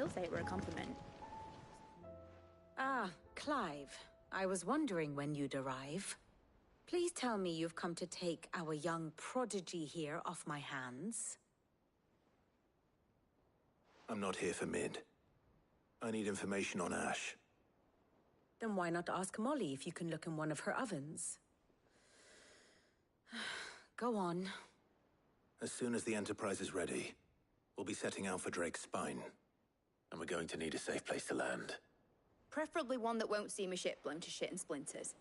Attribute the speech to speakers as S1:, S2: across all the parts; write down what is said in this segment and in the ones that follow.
S1: don't say it were a compliment.
S2: Ah, Clive. I was wondering when you'd arrive. Please tell me you've come to take our young prodigy here off my hands.
S3: I'm not here for Mid. I need information on Ash.
S2: Then why not ask Molly if you can look in one of her ovens? Go on.
S3: As soon as the Enterprise is ready, we'll be setting out for Drake's Spine. And we're going to need a safe place to land.
S1: Preferably one that won't see my ship blown to shit and splinters.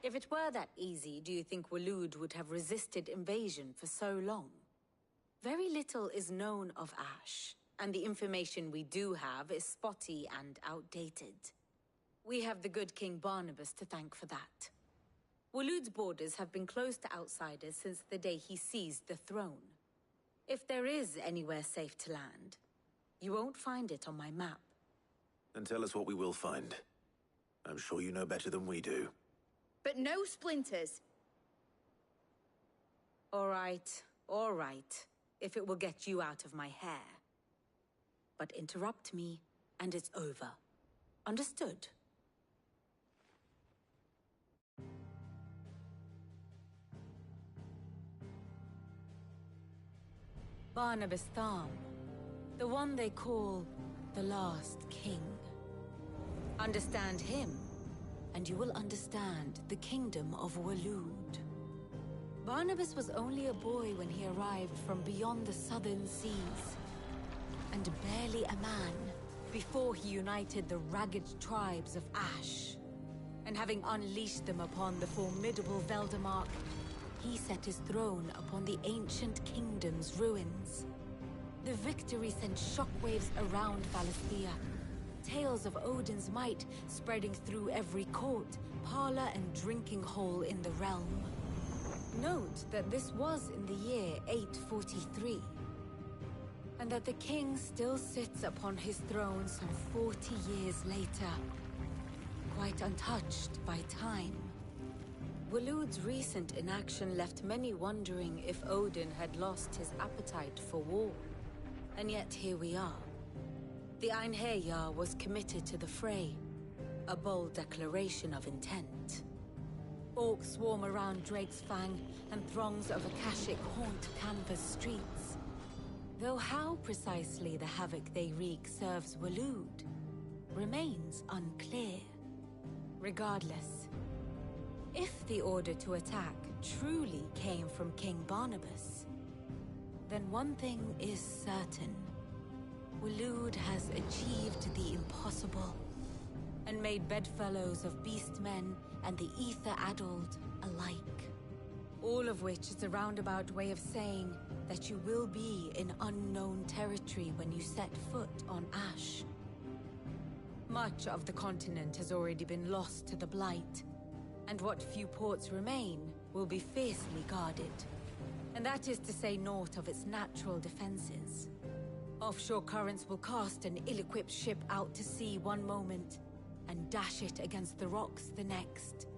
S2: If it were that easy, do you think Waloed would have resisted invasion for so long? Very little is known of Ash, and the information we do have is spotty and outdated. We have the good King Barnabas to thank for that. Waloed's borders have been closed to outsiders since the day he seized the throne. If there is anywhere safe to land, you won't find it on my map.
S3: Then tell us what we will find. I'm sure you know better than we do.
S1: But no splinters!
S2: All right. If it will get you out of my hair. But interrupt me, and it's over. Understood? Barnabas Tham, the one they call the Last King. Understand him, and you will understand the kingdom of Waloed. Barnabas was only a boy when he arrived from beyond the southern seas, and barely a man before he united the ragged tribes of Ash. And having unleashed them upon the formidable Veldamark, he set his throne upon the ancient kingdom's ruins. The victory sent shockwaves around Valisthea, tales of Odin's might spreading through every court, parlor, and drinking hole in the realm. Note that this was in the year 843, and that the king still sits upon his throne some 40 years later, quite untouched by time. Waloed's recent inaction left many wondering if Odin had lost his appetite for war. And yet here we are. The Einherjar was committed to the fray, a bold declaration of intent. Orcs swarm around Drake's Fang, and throngs of Akashic haunt Canva's streets. Though how precisely the havoc they wreak serves Waloed remains unclear. Regardless, if the order to attack truly came from King Barnabas, then one thing is certain. Waloed has achieved the impossible, and made bedfellows of beastmen and the ether-addled alike. All of which is a roundabout way of saying that you will be in unknown territory when you set foot on Ash. Much of the continent has already been lost to the Blight, and what few ports remain will be fiercely guarded. And that is to say naught of its natural defenses. Offshore currents will cast an ill-equipped ship out to sea one moment, and dash it against the rocks the next.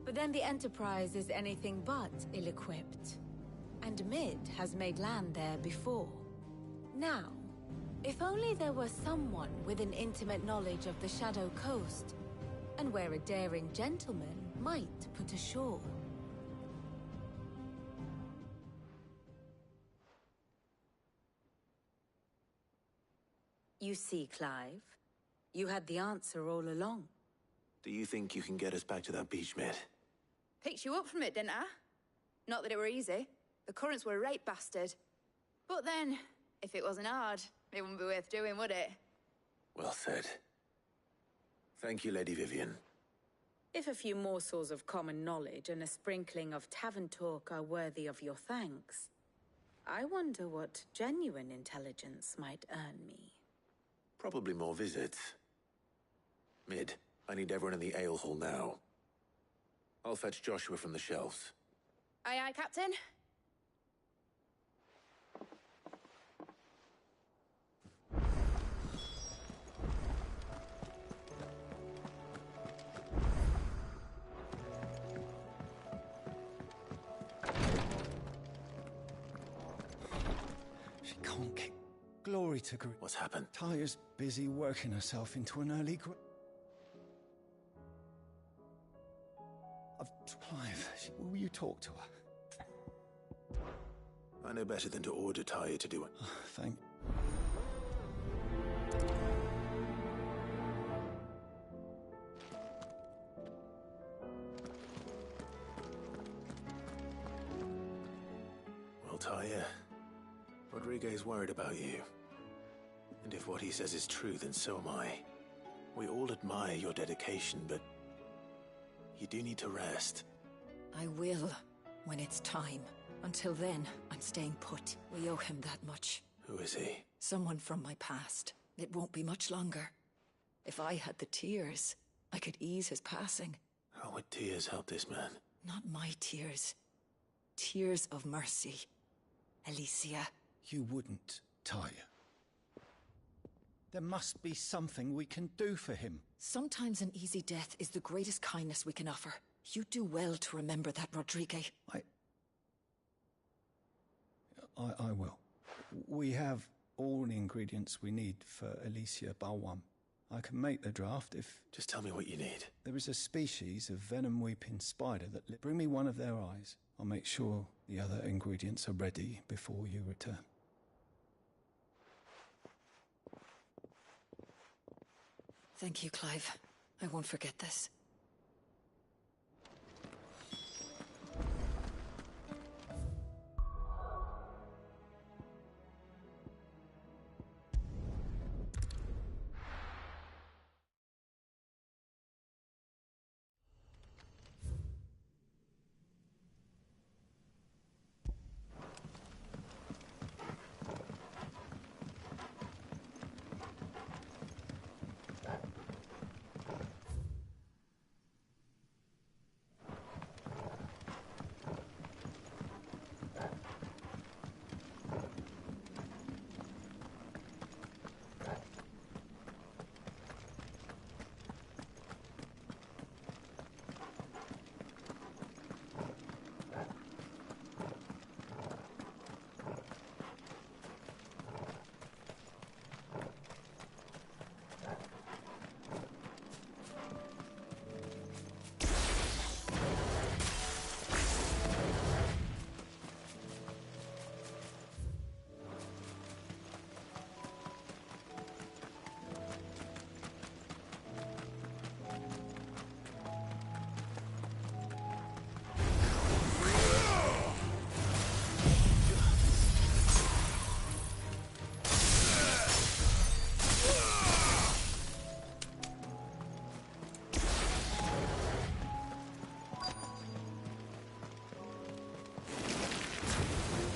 S2: But then the Enterprise is anything but ill-equipped, and Mid has made land there before. Now, if only there were someone with an intimate knowledge of the Shadow Coast, and where a daring gentleman might put ashore. You see, Clive, you had the answer all along.
S3: Do you think you can get us back to that beach, Mid?
S1: Picked you up from it, didn't I? Not that it were easy. The currents were a right bastard. But then, if it wasn't hard, it wouldn't be worth doing, would it?
S3: Well said. Thank you, Lady Vivian.
S2: If a few morsels of common knowledge and a sprinkling of tavern talk are worthy of your thanks, I wonder what genuine intelligence might earn me.
S3: Probably more visits. Mid, I need everyone in the ale hall now. I'll fetch Joshua from the shelves.
S1: Aye, aye, Captain.
S4: glory to
S3: What's happened?
S4: Taya's busy working herself into an early Clive, will you talk to her?
S3: I know better than to order Taya to do it.
S4: Thank...
S3: Well, Taya, Rodriguez worried about you. And if what he says is true, then so am I. We all admire your dedication, but you do need to rest.
S5: I will, when it's time. Until then, I'm staying put. We owe him that much.
S3: Who is he?
S5: Someone from my past. It won't be much longer. If I had the tears, I could ease his passing.
S3: How would tears help this man?
S5: Not my tears. Tears of mercy. Alicia.
S4: You wouldn't, Taya. There must be something we can do for him.
S5: Sometimes an easy death is the greatest kindness we can offer. You do well to remember that, Rodriguez.
S4: I will. We have all the ingredients we need for Alicia Balwam. I can make the draft if...
S3: Just tell me what you need.
S4: There is a species of venom-weeping spider that... Bring me one of their eyes. I'll make sure the other ingredients are ready before you return.
S5: Thank you, Clive. I won't forget this.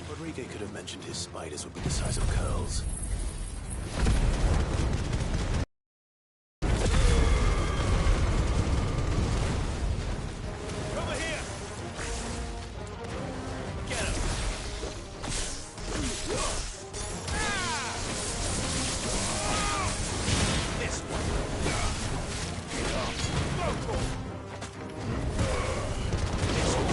S3: Rodriguez could have mentioned his spiders would be the size of curls.
S6: Over here! Get him! This one. Vocal! This one.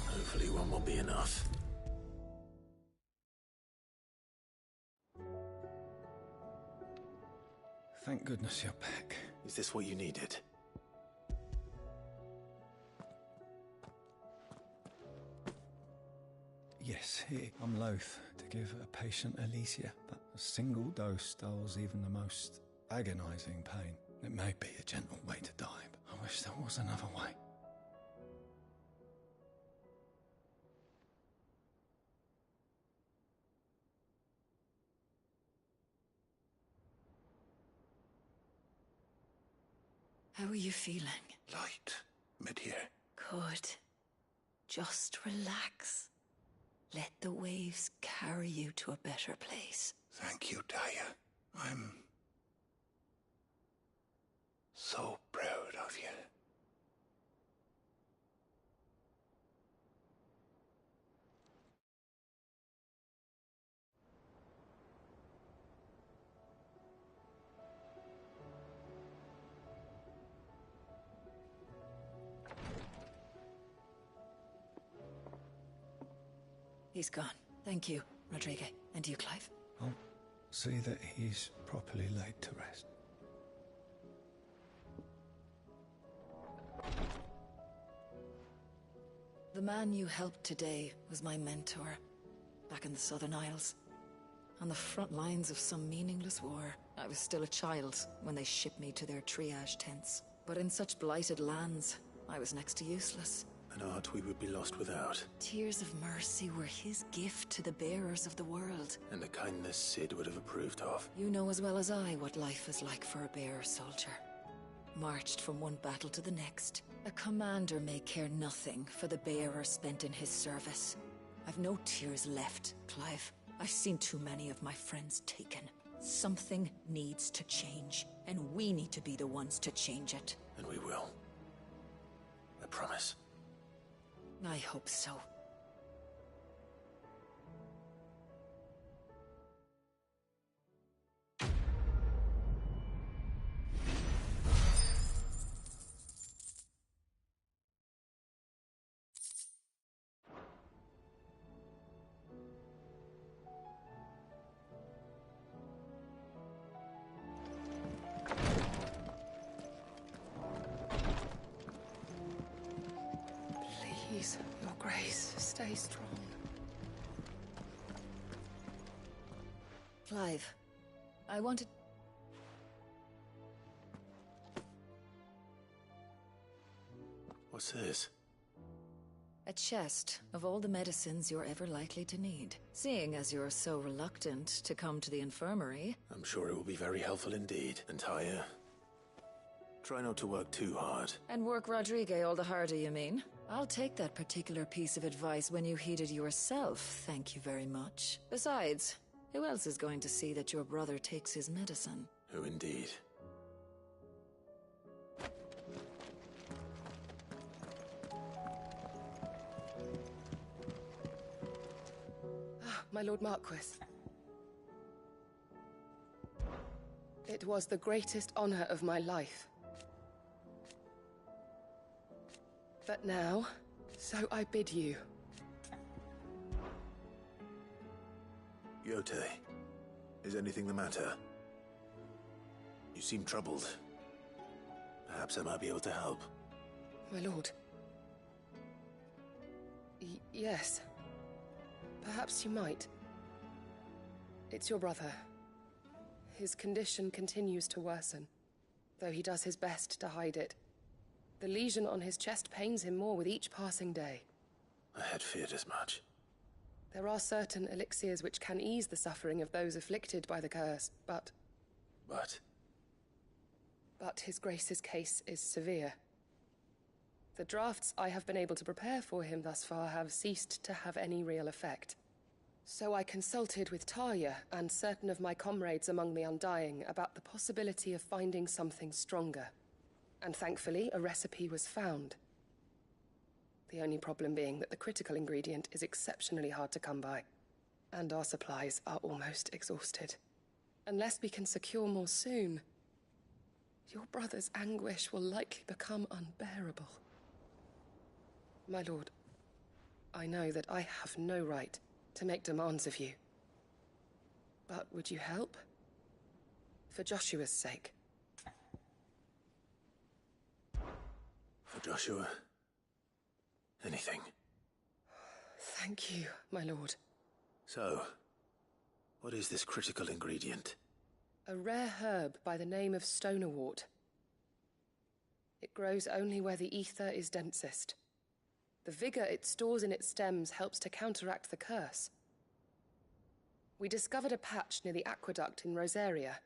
S3: Hopefully one will be enough.
S4: Thank goodness you're back.
S3: Is this what you needed?
S4: Yes, I'm loath to give a patient Alicia, but a single dose dulls even the most agonizing pain. It may be a gentle way to die, but I wish there was another way.
S5: How are you feeling?
S3: Light. Mid-here.
S5: Good. Just relax. Let the waves carry you to a better place.
S3: Thank you, Taya. I'm so proud of you.
S5: He's gone. Thank you, Rodrigue. And you, Clive?
S4: I'll see that he's properly laid to rest.
S5: The man you helped today was my mentor, back in the Southern Isles. On the front lines of some meaningless war. I was still a child when they shipped me to their triage tents. But in such blighted lands, I was next to useless.
S3: An art we would be lost without.
S5: Tears of mercy were his gift to the bearers of the world.
S3: And a kindness Sid would have approved of.
S5: You know as well as I what life is like for a bearer soldier. Marched from one battle to the next. A commander may care nothing for the bearer spent in his service. I've no tears left, Clive. I've seen too many of my friends taken. Something needs to change, and we need to be the ones to change it.
S3: And we will. I promise.
S5: I hope so.
S7: Please, Your Grace, stay strong.
S5: Clive, I wanted...
S3: What's this?
S5: a chest of all the medicines you're ever likely to need. Seeing as you're so reluctant to come to the infirmary...
S3: I'm sure it will be very helpful indeed. And Taya, try not to work too hard.
S5: And work Rodrigue all the harder, you mean? I'll take that particular piece of advice when you heed it yourself, thank you very much. Besides, who else is going to see that your brother takes his medicine?
S3: Who indeed?
S7: My Lord Marquis. It was the greatest honor of my life. But now, so I bid you.
S3: Yote, is anything the matter? You seem troubled. Perhaps I might be able to help.
S7: My lord. Yes. Perhaps you might. It's your brother. His condition continues to worsen, though he does his best to hide it. The lesion on his chest pains him more with each passing day.
S3: I had feared as much.
S7: There are certain elixirs which can ease the suffering of those afflicted by the curse, but... But His Grace's case is severe. The drafts I have been able to prepare for him thus far have ceased to have any real effect. So I consulted with Talia and certain of my comrades among the Undying about the possibility of finding something stronger. And thankfully, a recipe was found. The only problem being that the critical ingredient is exceptionally hard to come by. And our supplies are almost exhausted. Unless we can secure more soon, your brother's anguish will likely become unbearable. My lord, I know that I have no right to make demands of you. But would you help? For Joshua's sake.
S3: For Joshua, anything.
S7: Thank you, my lord.
S3: So, what is this critical ingredient?
S7: A rare herb by the name of stonerwort. It grows only where the ether is densest. The vigor it stores in its stems helps to counteract the curse. We discovered a patch near the aqueduct in Rosaria.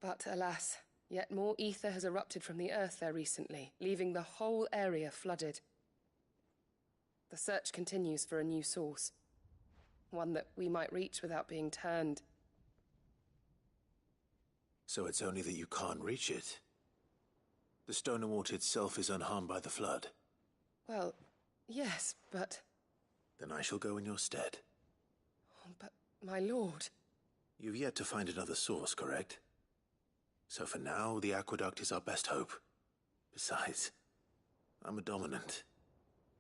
S7: But alas, yet more ether has erupted from the earth there recently, leaving the whole area flooded. The search continues for a new source. One that we might reach without being turned.
S3: So it's only that you can't reach it? The Stonerwort itself is unharmed by the flood?
S7: Well, yes, but...
S3: Then I shall go in your stead.
S7: Oh, but, my lord...
S3: You've yet to find another source, correct? So for now, the aqueduct is our best hope. Besides, I'm a dominant.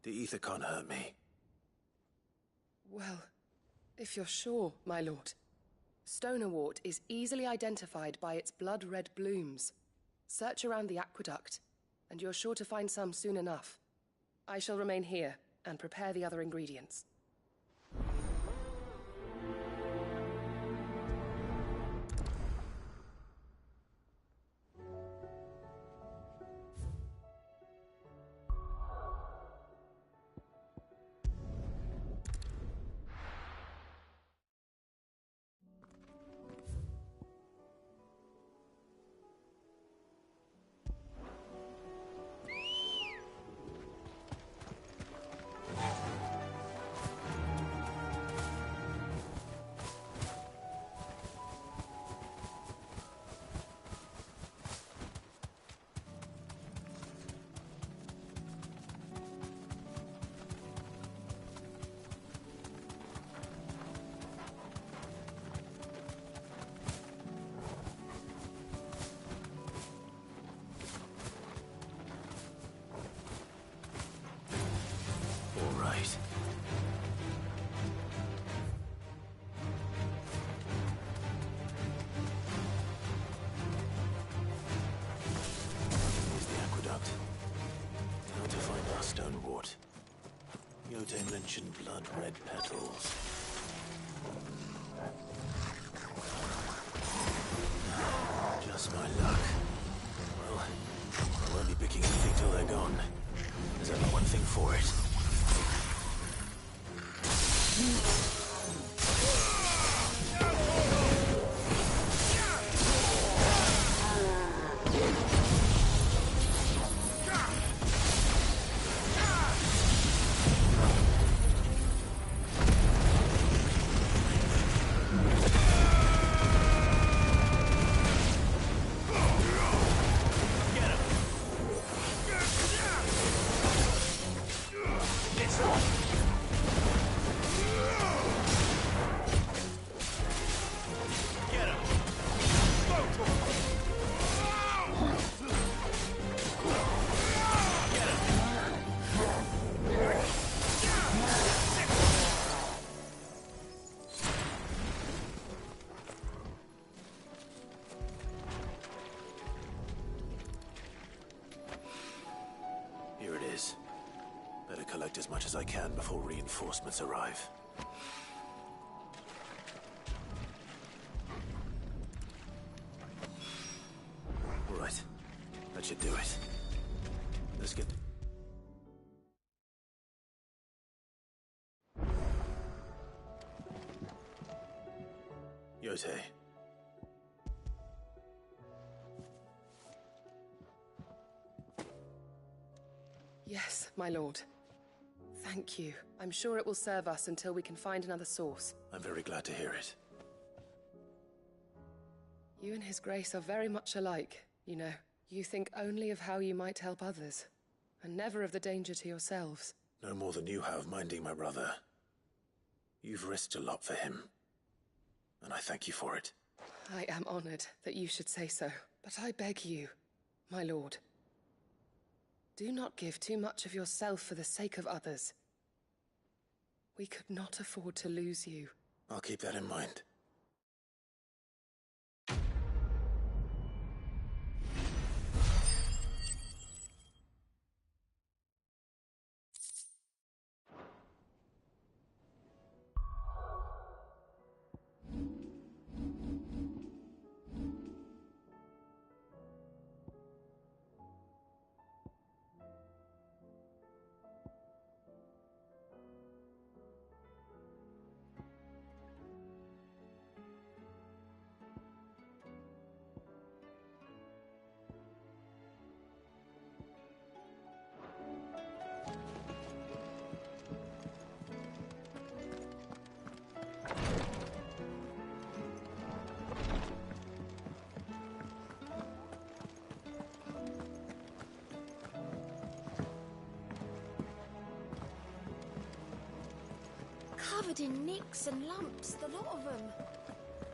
S3: The ether can't hurt me.
S7: Well, if you're sure, my lord. Stonewort is easily identified by its blood-red blooms. Search around the aqueduct, and you're sure to find some soon enough. I shall remain here and prepare the other ingredients.
S3: Stonewort. Yode mentioned blood-red petals. Just my luck. Well, I won't be picking anything till they're gone. There's only one thing for it. Better collect as much as I can before reinforcements arrive. All right. That should do it. Let's get... Yode.
S7: Yes, my lord. Thank you. I'm sure it will serve us until we can find another source.
S3: I'm very glad to hear it.
S7: You and His Grace are very much alike, you know. You think only of how you might help others, and never of the danger to yourselves.
S3: No more than you have minding my brother. You've risked a lot for him, and I thank you for it.
S7: I am honored that you should say so, but I beg you, my lord, do not give too much of yourself for the sake of others. We could not afford to lose you.
S3: I'll keep that in mind.
S8: Covered in nicks and lumps, the lot of them.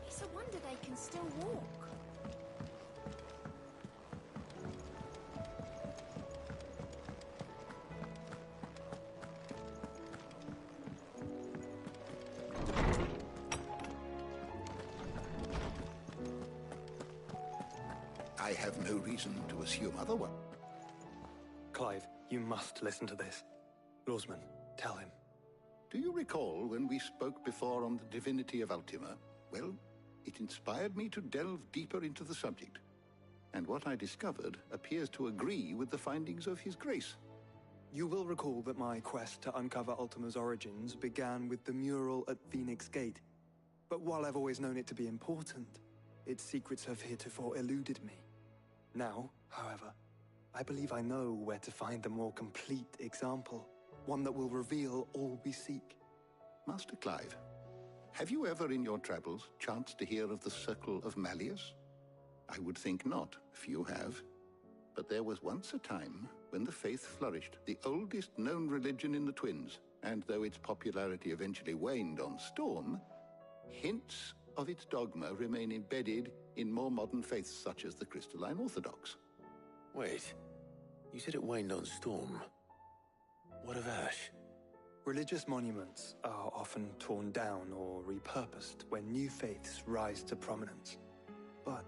S8: It's a wonder they can still walk.
S9: I have no reason to assume otherwise.
S4: Clive, you must listen to this. Lawsman, tell him.
S9: Do you recall when we spoke before on the divinity of Ultima? Well, it inspired me to delve deeper into the subject. And what I discovered appears to agree with the findings of His Grace.
S4: You will recall that my quest to uncover Ultima's origins began with the mural at Phoenix Gate. But while I've always known it to be important, its secrets have heretofore eluded me. Now, however, I believe I know where to find the more complete example, one that will reveal all we seek.
S9: Master Clive, have you ever in your travels chanced to hear of the Circle of Malleus? I would think not, few have. But there was once a time when the faith flourished, the oldest known religion in the Twins, and though its popularity eventually waned on Storm, hints of its dogma remain embedded in more modern faiths such as the Crystalline Orthodox.
S3: Wait, you said it waned on Storm. What of Ash?
S4: Religious monuments are often torn down or repurposed when new faiths rise to prominence. But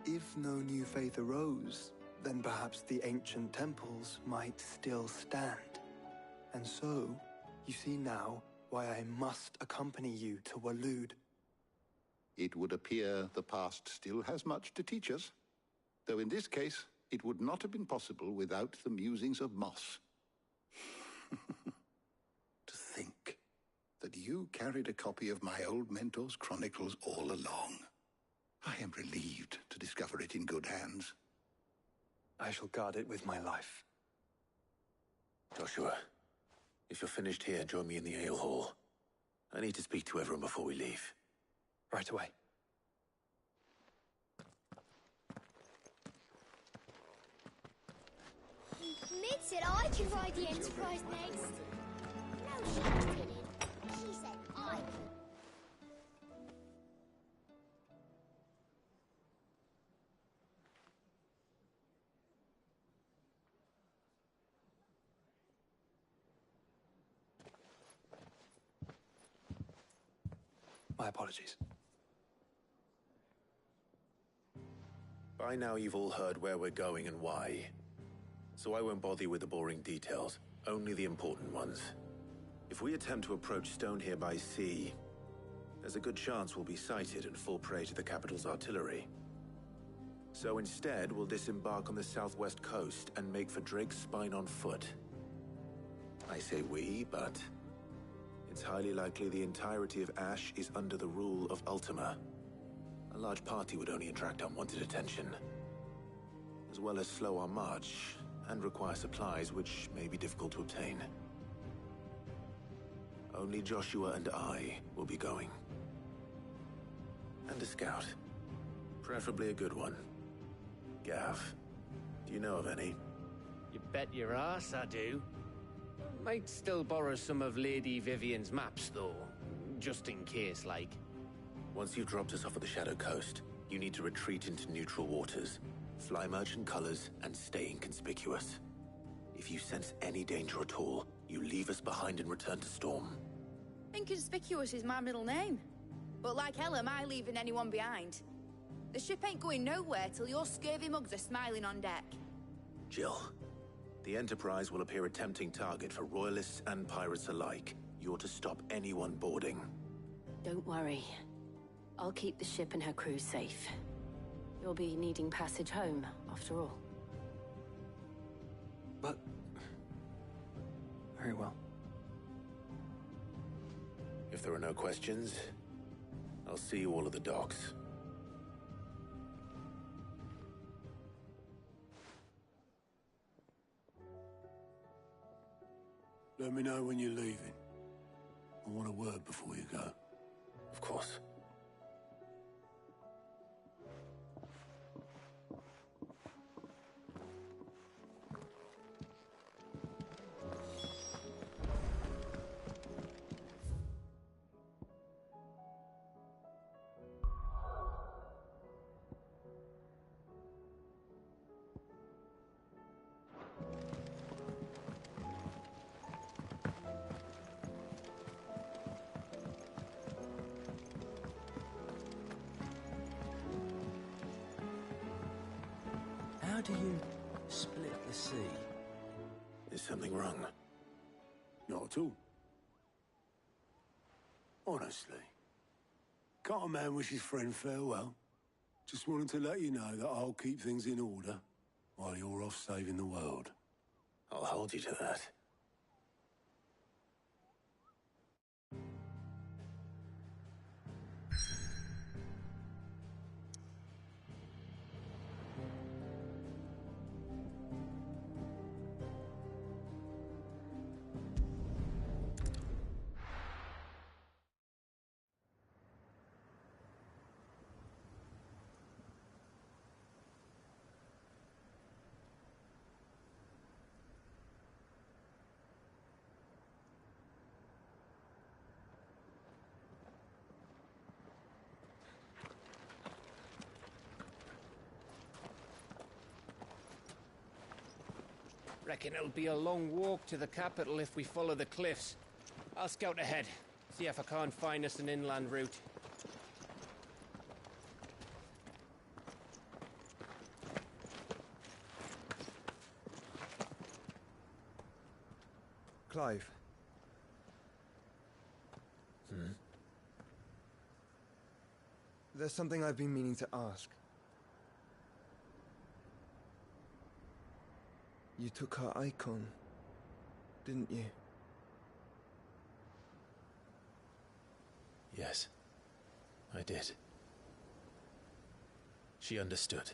S4: if no new faith arose, then perhaps the ancient temples might still stand. And so, you see now why I must accompany you to Waloed.
S9: It would appear the past still has much to teach us, though in this case, it would not have been possible without the musings of Moss. To think that you carried a copy of my old mentor's chronicles all along. I am relieved to discover it in good hands.
S4: I shall guard it with my life.
S3: Joshua, if you're finished here, join me in the ale hall. I need to speak to everyone before we leave.
S4: Right away.
S8: Mid said I could ride the Enterprise next. No, she didn't. She said I could.
S4: My apologies.
S3: By now you've all heard where we're going and why. So I won't bother you with the boring details, only the important ones. If we attempt to approach Stone here by sea, there's a good chance we'll be sighted and fall prey to the capital's artillery. So instead, we'll disembark on the southwest coast and make for Drake's Spine on foot. I say we, but it's highly likely the entirety of Ash is under the rule of Ultima. A large party would only attract unwanted attention, as well as slow our march and require supplies which may be difficult to obtain. Only Joshua and I will be going. And a scout. Preferably a good one. Gav, do you know of any?
S10: You bet your ass I do. Might still borrow some of Lady Vivian's maps, though. Just in case, like.
S3: Once you've dropped us off at the Shadow Coast, you need to retreat into neutral waters, fly merchant colors, and stay inconspicuous. If you sense any danger at all, you leave us behind and return to Storm.
S1: Inconspicuous is my middle name. But like hell am I leaving anyone behind. The ship ain't going nowhere till your scurvy mugs are smiling on deck.
S3: Jill, the Enterprise will appear a tempting target for royalists and pirates alike. You're to stop anyone boarding.
S2: Don't worry. I'll keep the ship and her crew safe. You'll be needing passage home, after all.
S4: But... very well.
S3: If there are no questions, I'll see you all at the docks.
S6: Let me know when you're leaving. I want a word before you go.
S3: Of course.
S11: How do you split the sea?
S3: Is something wrong?
S6: Not at all. Honestly. Can't a man wish his friend farewell? Just wanted to let you know that I'll keep things in order while you're off saving the world.
S3: I'll hold you to that.
S10: Reckon it'll be a long walk to the capital if we follow the cliffs. I'll scout ahead, see if I can't find us an inland route.
S12: Clive. There's something I've been meaning to ask. You took her icon, didn't you?
S3: Yes, I did. She understood.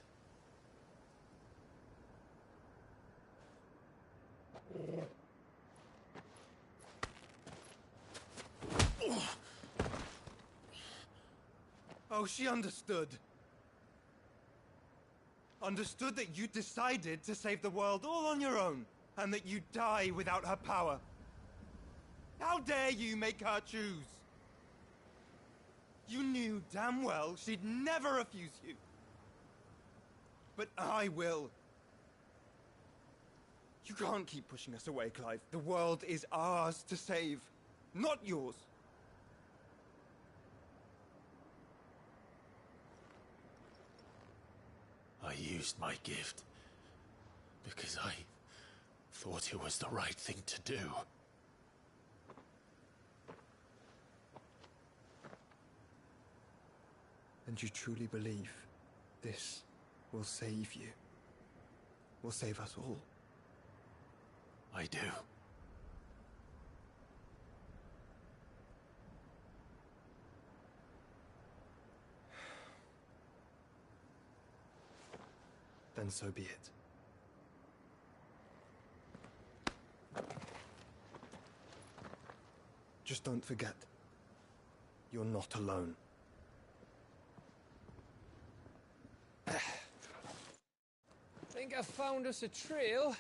S12: Oh, she understood. Understood that you decided to save the world all on your own, and that you'd die without her power. How dare you make her choose? You knew damn well she'd never refuse you. But I will. You can't keep pushing us away, Clive. The world is ours to save, not yours.
S3: I used my gift because I thought it was the right thing to do.
S12: And you truly believe this will save you? Will save us all?
S3: I do.
S12: Then so be it. Just don't forget, you're not alone.
S10: Think I found us a trail.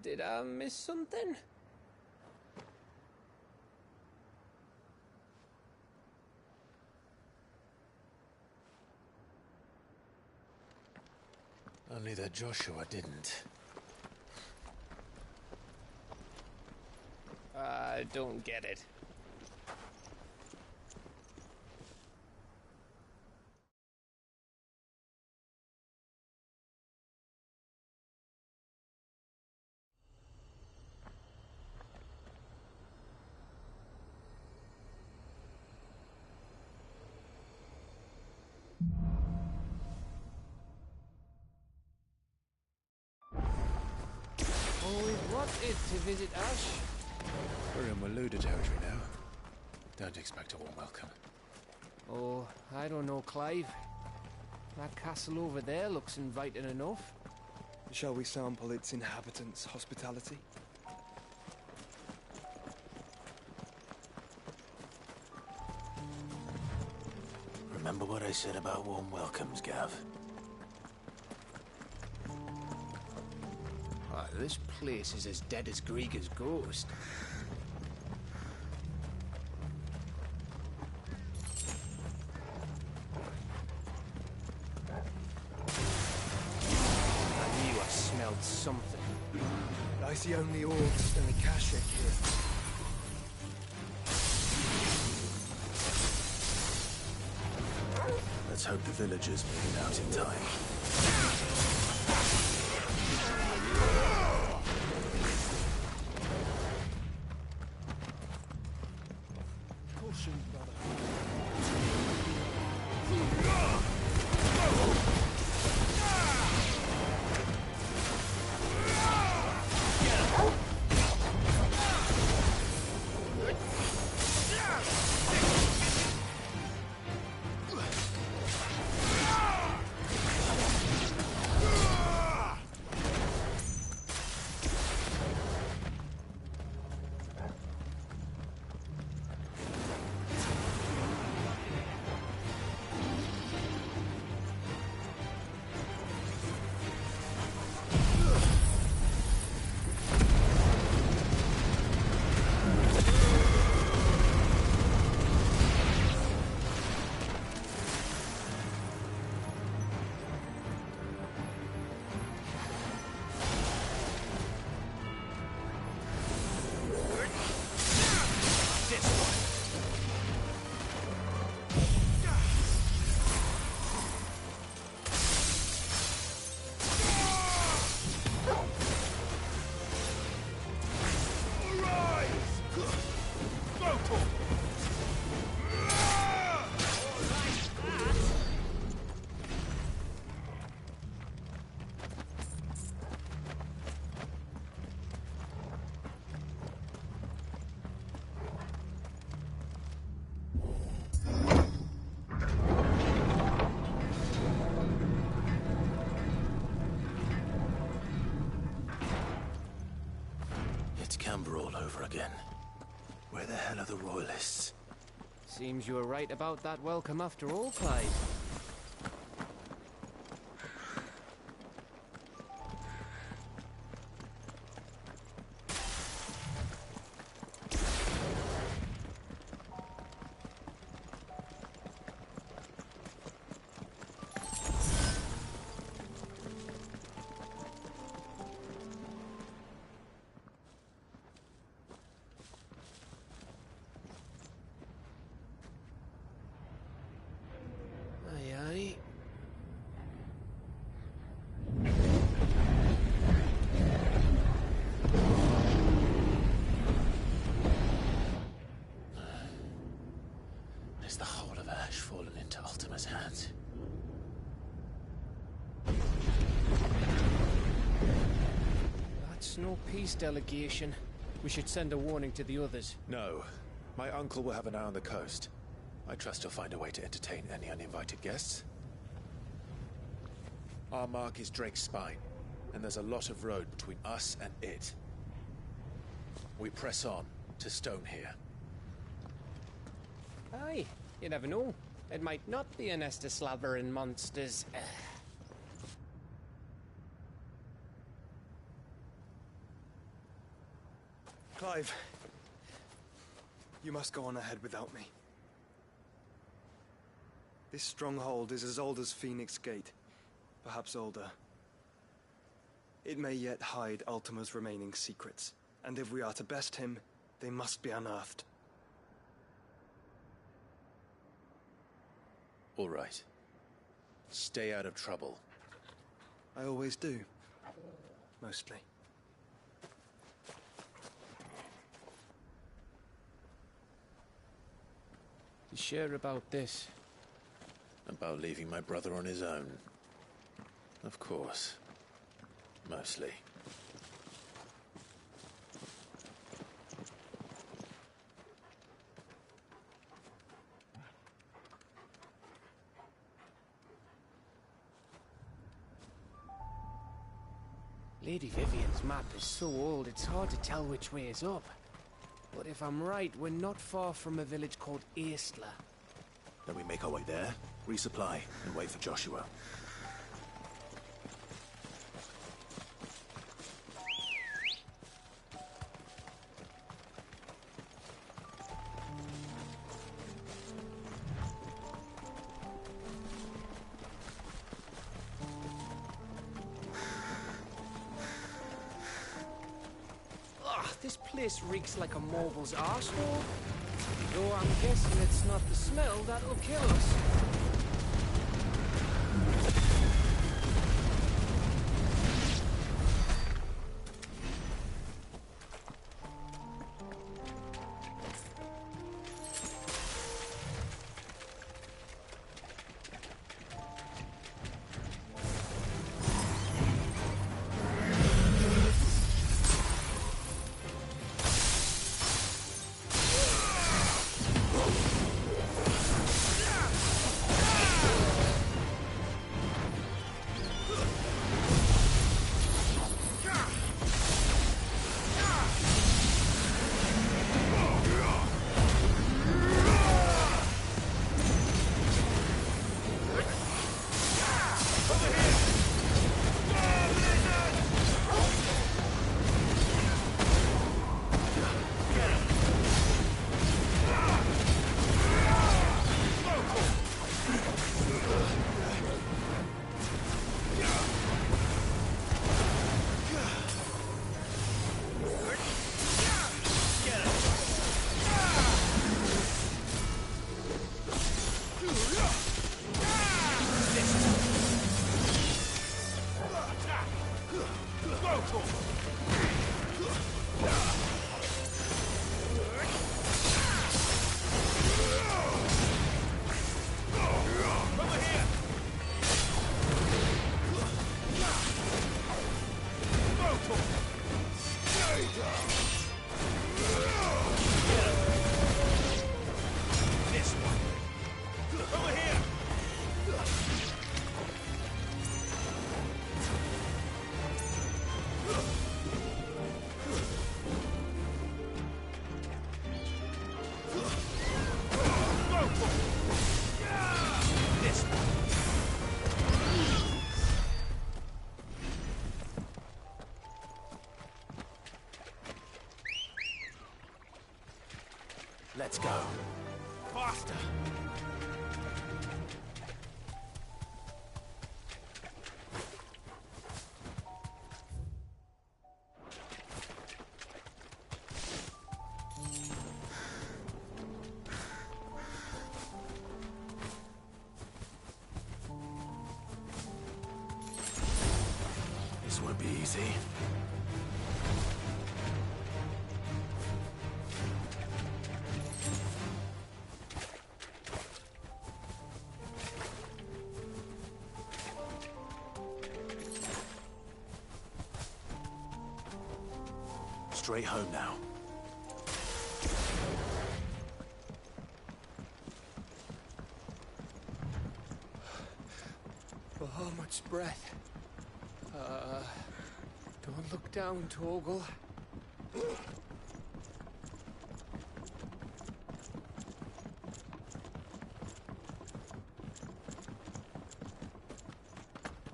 S10: Did I miss something?
S3: Only that Joshua didn't.
S10: I don't get it. What is to visit Ash?
S3: We're in Waluda territory now. Don't expect a warm welcome.
S10: Oh, I don't know, Clive. That castle over there looks inviting enough.
S12: Shall we sample its inhabitants' hospitality?
S3: Remember what I said about warm welcomes, Gav?
S10: Oh, this place is as dead as Grieger's ghost. I knew I smelled something.
S12: I see only orcs and Akashic here.
S3: Let's Let's hope the villagers make it out in time. Camber all over again. Where the hell are the royalists?
S10: Seems you were right about that welcome after all, Clive.
S3: The whole of Ash fallen into Ultima's hands.
S10: That's no peace delegation. We should send a warning to the others.
S3: No. My uncle will have an eye on the coast. I trust he'll find a way to entertain any uninvited guests. Our mark is Drake's Spine, and there's a lot of road between us and it. We press on to Stonehere.
S10: Aye. You never know. It might not be a nest of slabbering monsters.
S4: Clive, you must go on ahead without me. This stronghold is as old as Phoenix Gate, perhaps older. It may yet hide Ultima's remaining secrets, and if we are to best him, they must be unearthed.
S3: All right. Stay out of trouble.
S4: I always do. Mostly.
S10: You sure about this?
S3: About leaving my brother on his own. Of course. Mostly.
S10: Lady Vivian's map is so old, it's hard to tell which way is up. But if I'm right, we're not far from a village called Aistla.
S3: Then we make our way there, resupply, and wait for Joshua.
S10: This place reeks like a mobile's arsehole. Though I'm guessing it's not the smell that'll kill us.
S3: Let's go.
S12: Faster!
S3: This won't be easy. Straight home now.
S10: Oh, much breath. Don't look down, Torgal.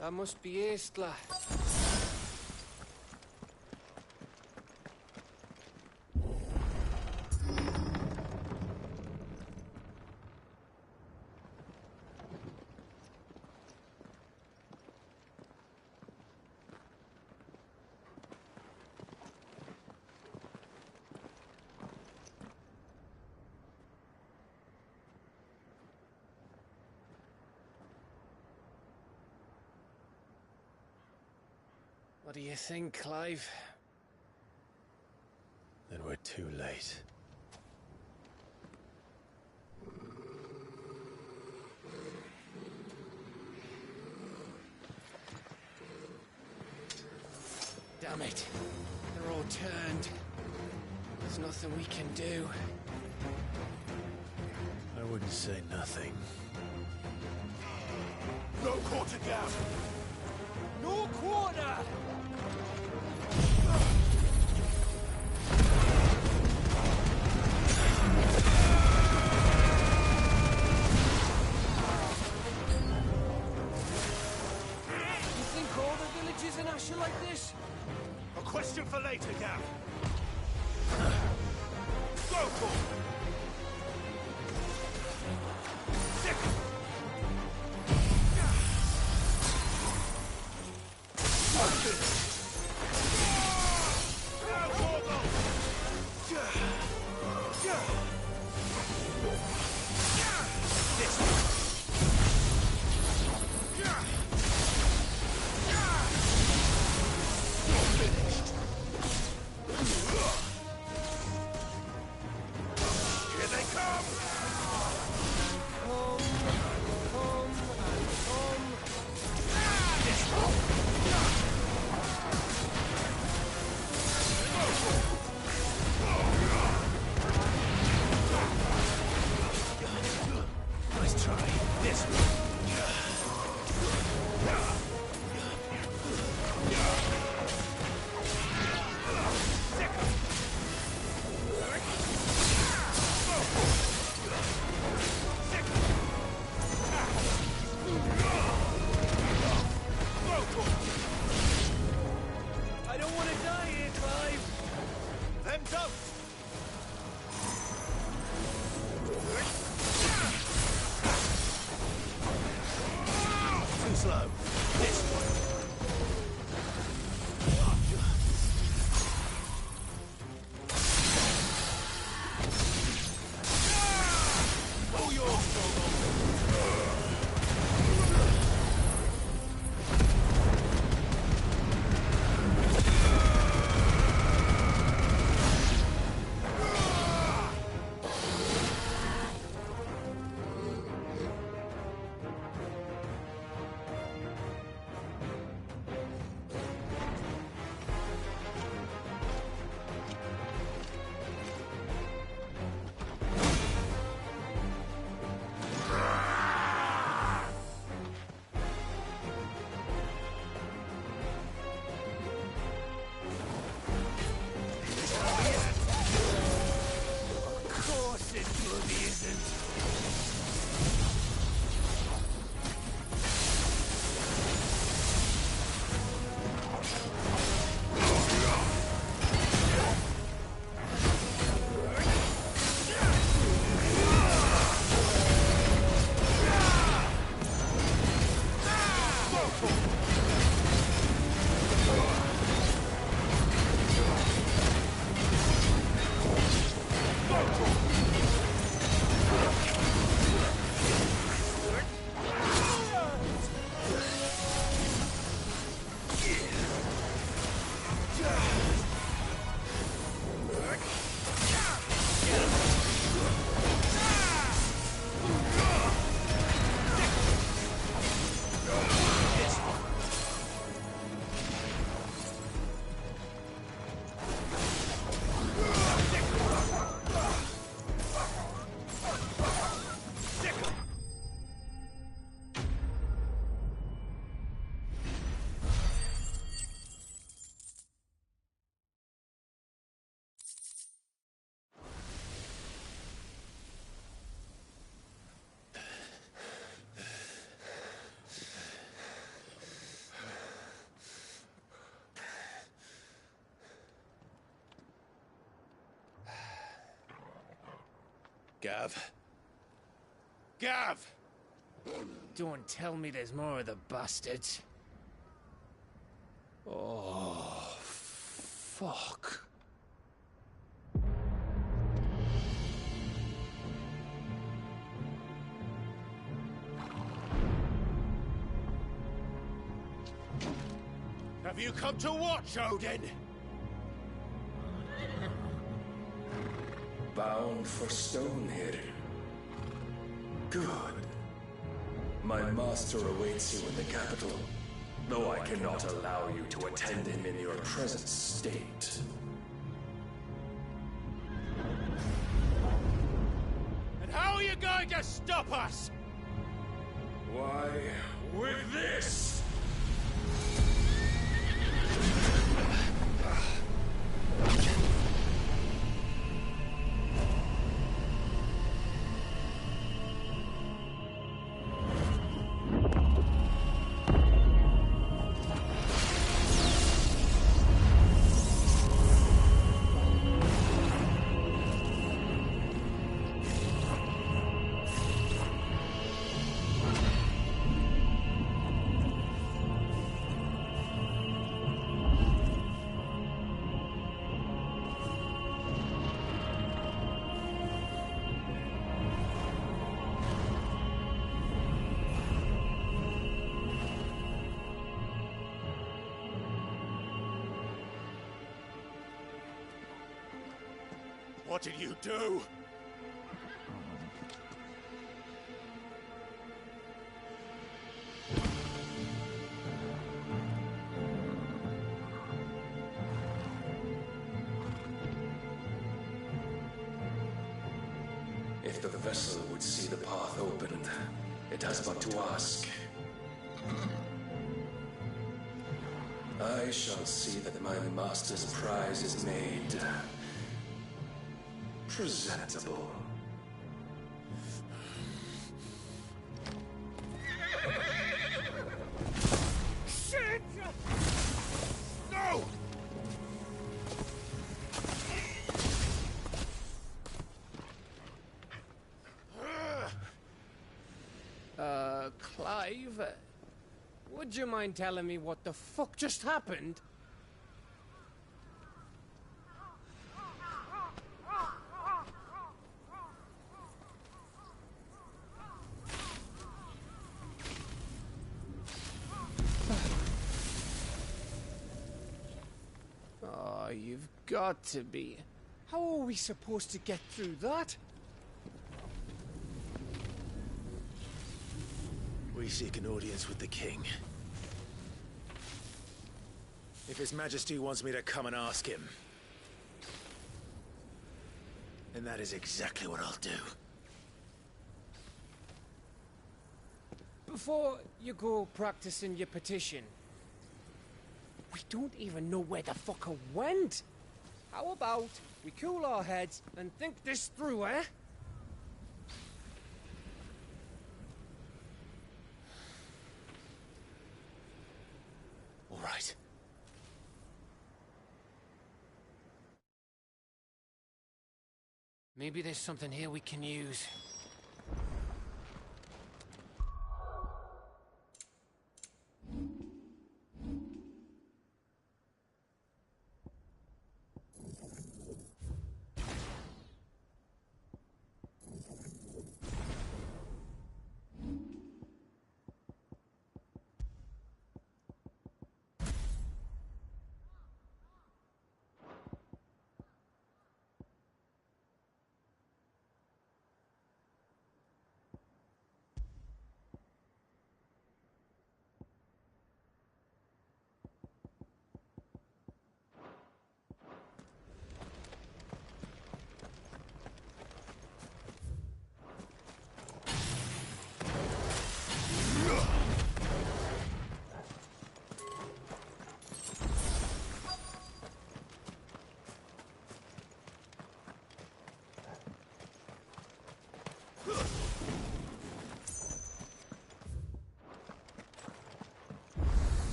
S10: That must be Aistla. What do you think, Clive?
S3: Then we're too late.
S10: Damn it. They're all turned. There's nothing we can do.
S3: I wouldn't say nothing.
S12: No quarter gap! No quarter!
S10: You think all the villages in Ash are like this?
S12: A question for later, Gav. Go for it! Sick!
S3: Gav? Gav!
S10: Don't tell me there's more of the bastards. Oh, fuck.
S3: Have you come to watch, Odin?
S13: Bound for Stonehill. Good. My master awaits you in the capital, though I cannot allow you to attend him in your present state.
S3: And how are you going to stop us?
S13: Why, with this!
S3: What did you do?
S13: If the vessel would see the path opened, it has but to ask. I shall see that my master's prize is made presentable.
S3: Shit! No!
S10: Clive, would you mind telling me what the fuck just happened? Oh, you've got to be. How are we supposed to get through that?
S3: We seek an audience with the king. If His Majesty wants me to come and ask him, then that is exactly what I'll do.
S10: Before you go practicing your petition, we don't even know where the fucker went. How about we cool our heads and think this through, eh?
S3: All right.
S10: Maybe there's something here we can use.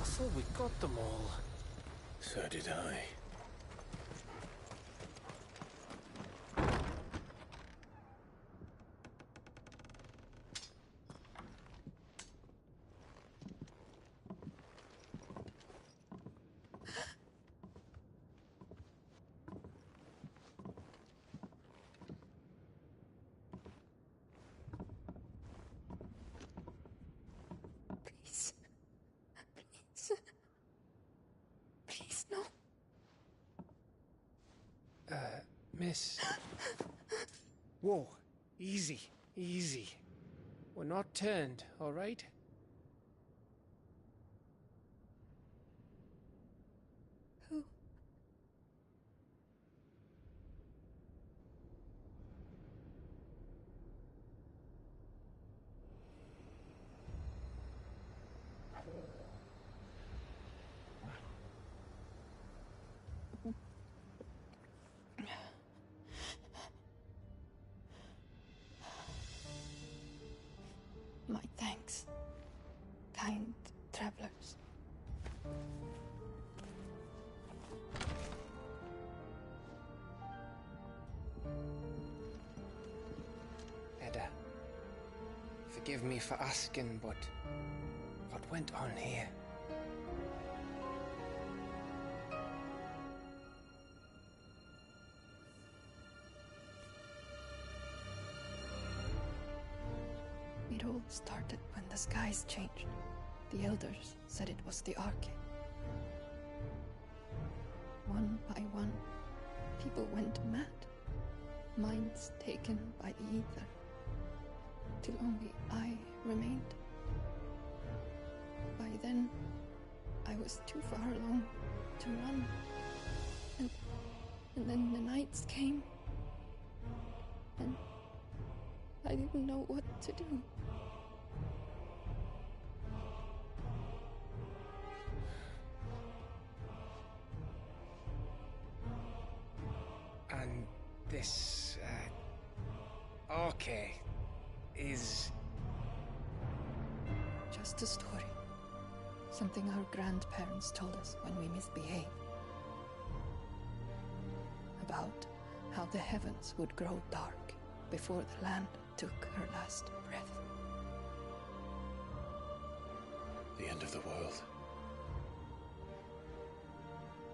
S10: I thought we got them all.
S3: So did I.
S10: Miss. Whoa. Easy. Easy. We're not turned, all right?
S8: Who? My thanks, kind travelers.
S10: Edda, forgive me for asking, but what went on here?
S8: It all started when the skies changed. The elders said it was the Arcade. One by one, people went mad. Minds taken by the ether. Till only I remained. By then, I was too far along to run. And then the nights came. And I didn't know what to do.
S10: And this, Arcade is...
S8: Just a story. Something our grandparents told us when we misbehaved. About how the heavens would grow dark before the land took her last breath.
S3: The end of the world.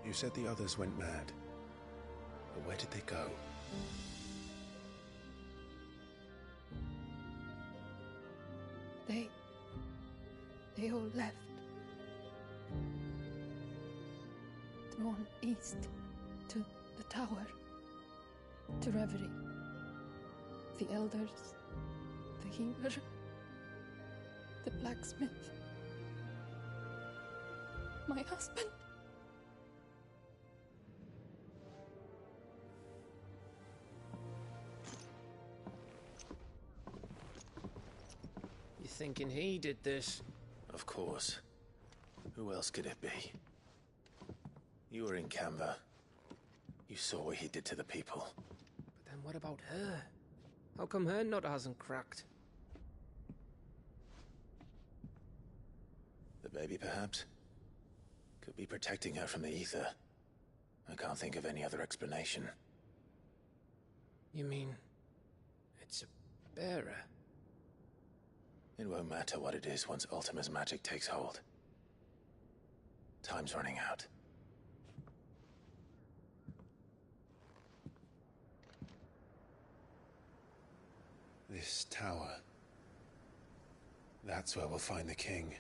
S3: You said the others went mad. But where did they go?
S8: They all left. Drawn east to the tower. To Reverie. The elders. The healer. The blacksmith. My husband.
S10: You thinking he did this?
S3: Of course. Who else could it be? You were in Canva. You saw what he did to the people.
S10: But then what about her? How come her nut hasn't cracked?
S3: The baby, perhaps? Could be protecting her from the ether. I can't think of any other explanation.
S10: You mean... it's a bearer?
S3: It won't matter what it is once Ultima's magic takes hold. Time's running out. This tower. That's where we'll find the king.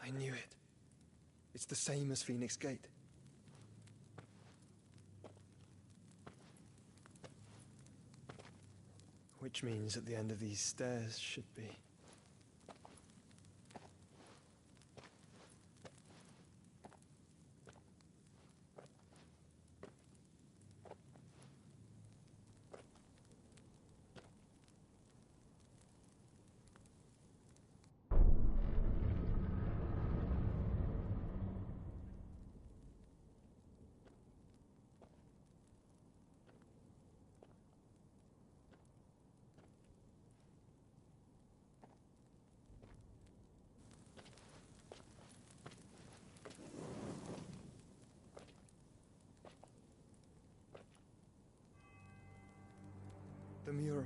S4: I knew it. It's the same as Phoenix Gate. Which means at the end of these stairs should be... The mural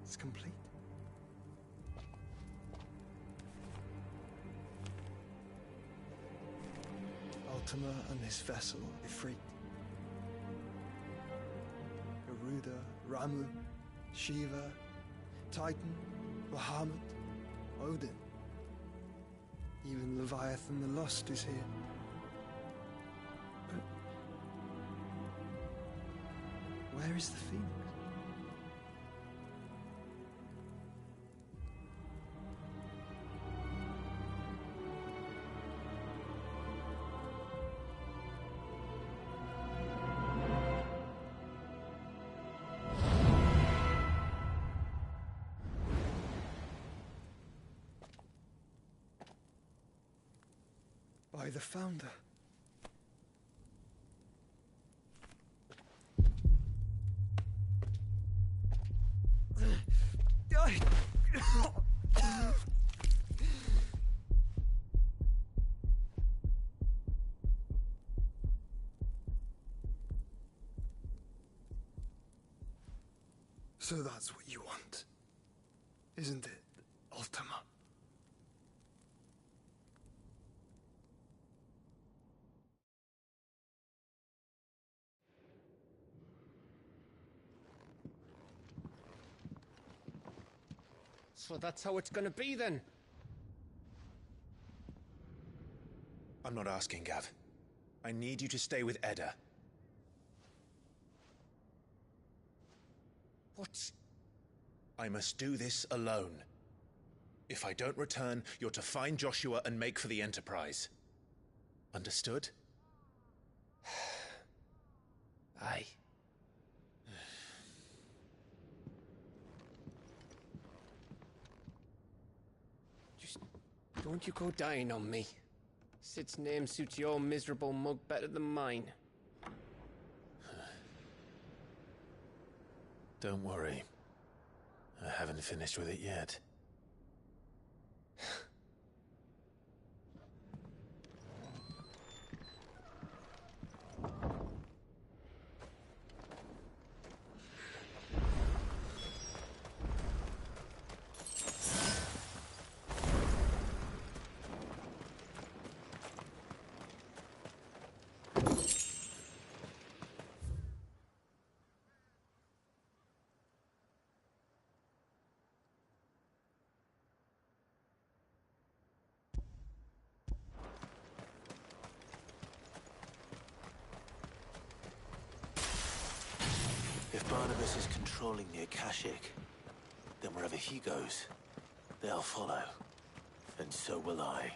S4: is complete. Ultima and this vessel, Ifrit. Garuda, Ramu,
S14: Shiva, Titan, Bahamut, Odin. Even Leviathan the Lost is here. But where is the Phoenix? By the Founder. So that's what you want, isn't it, Ultima?
S10: So that's how it's gonna be then?
S3: I'm not asking, Gav. I need you to stay with Edda.
S10: What?
S3: I must do this alone. If I don't return, you're to find Joshua and make for the Enterprise. Understood?
S10: Aye. Just don't you go dying on me. Sid's name suits your miserable mug better than mine.
S3: Don't worry. I haven't finished with it yet. If Barnabas is controlling the Akashic, then wherever he goes, they'll follow. And so will I.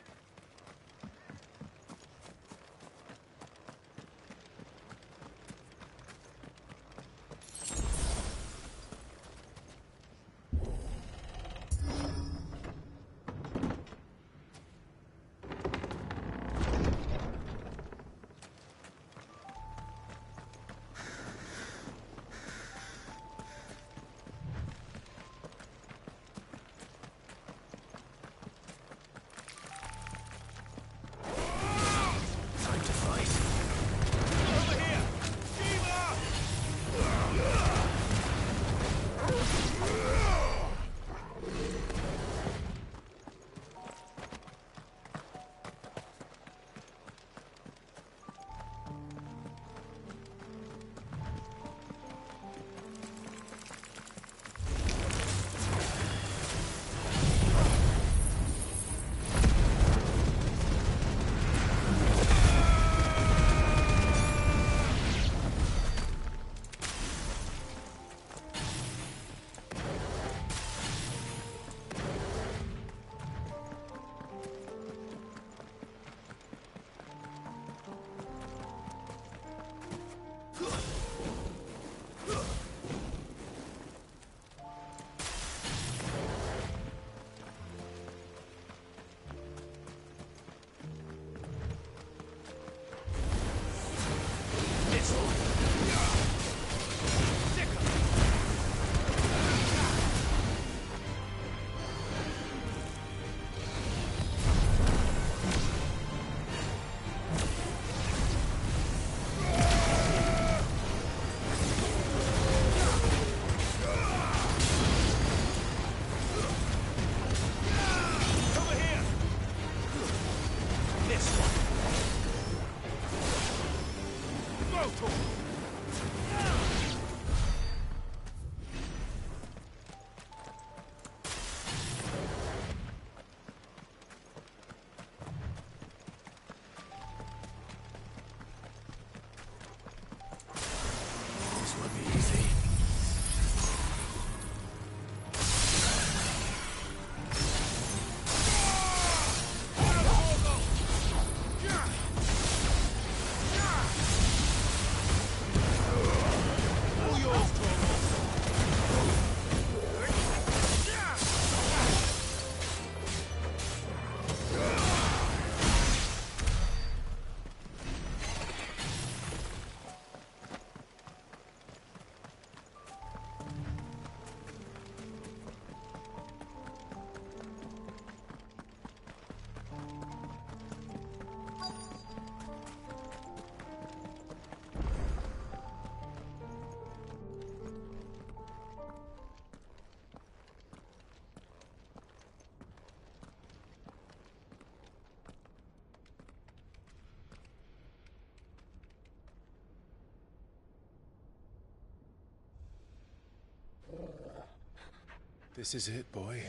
S3: This is it, boy.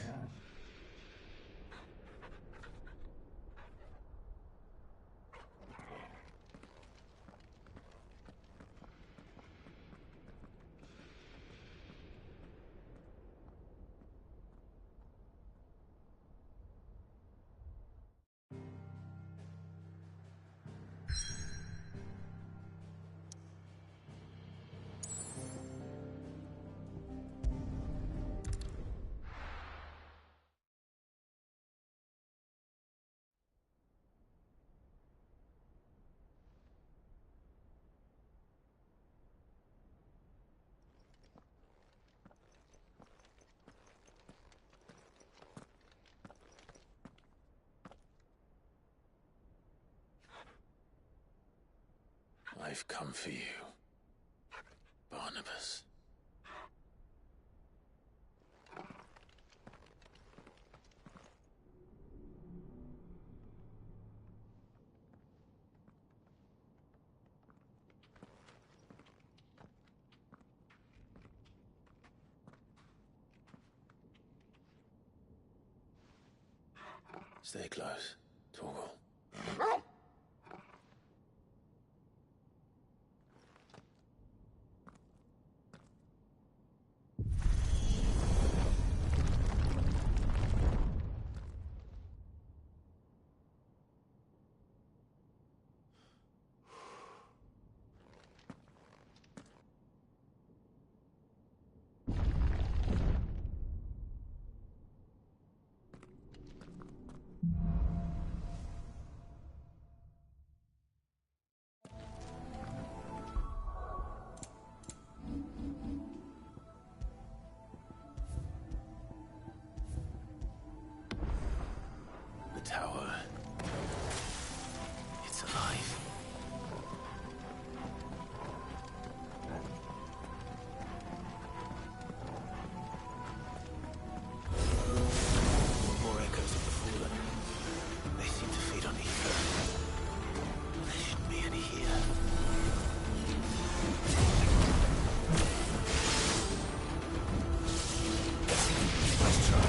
S3: I've come for you, Barnabas. Stay close, Torgal. Tower. It's alive. More echoes of the fallen. They seem to feed on ether. There shouldn't be any here. Let's try.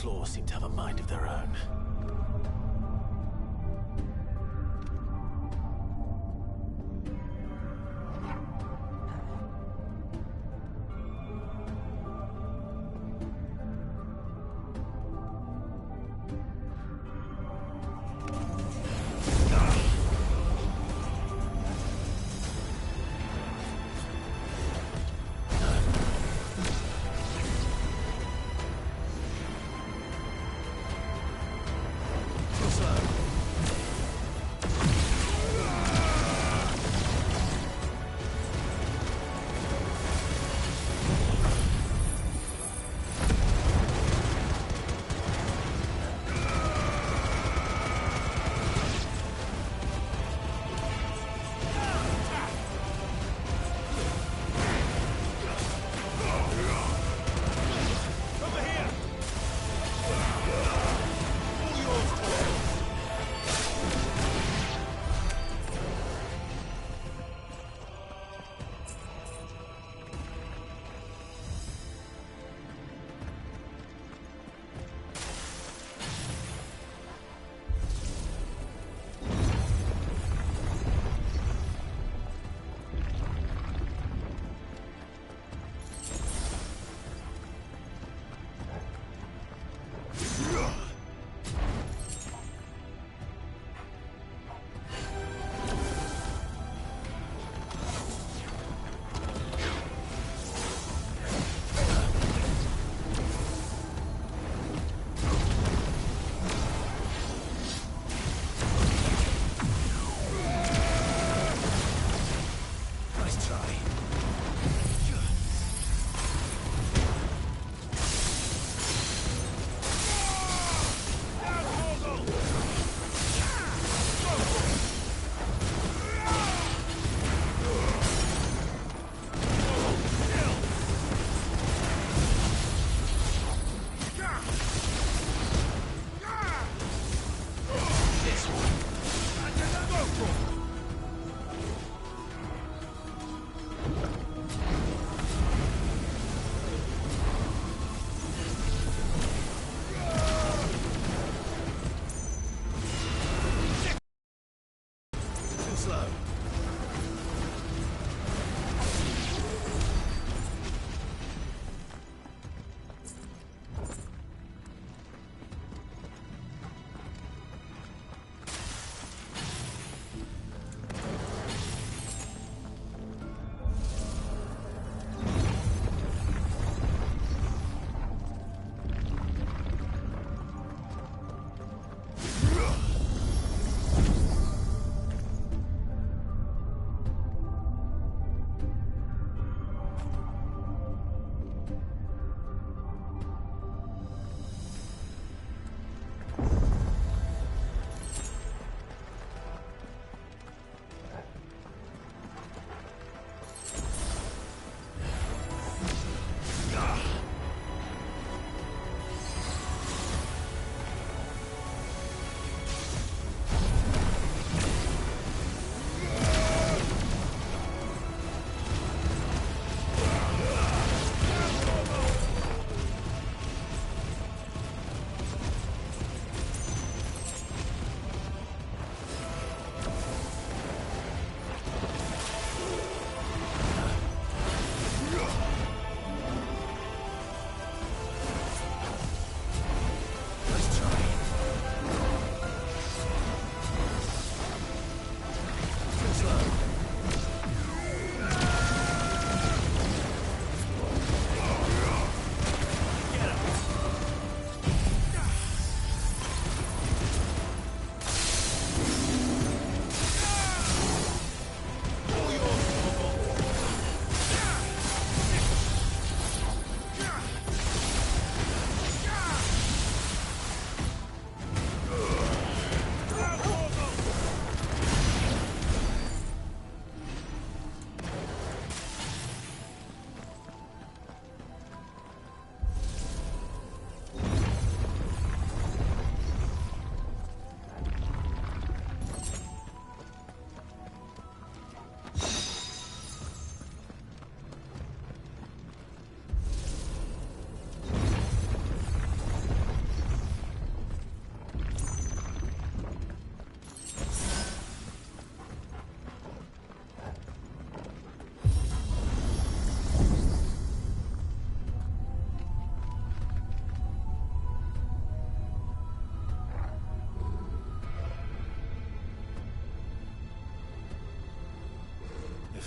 S3: Floors seem to have a mind of their own.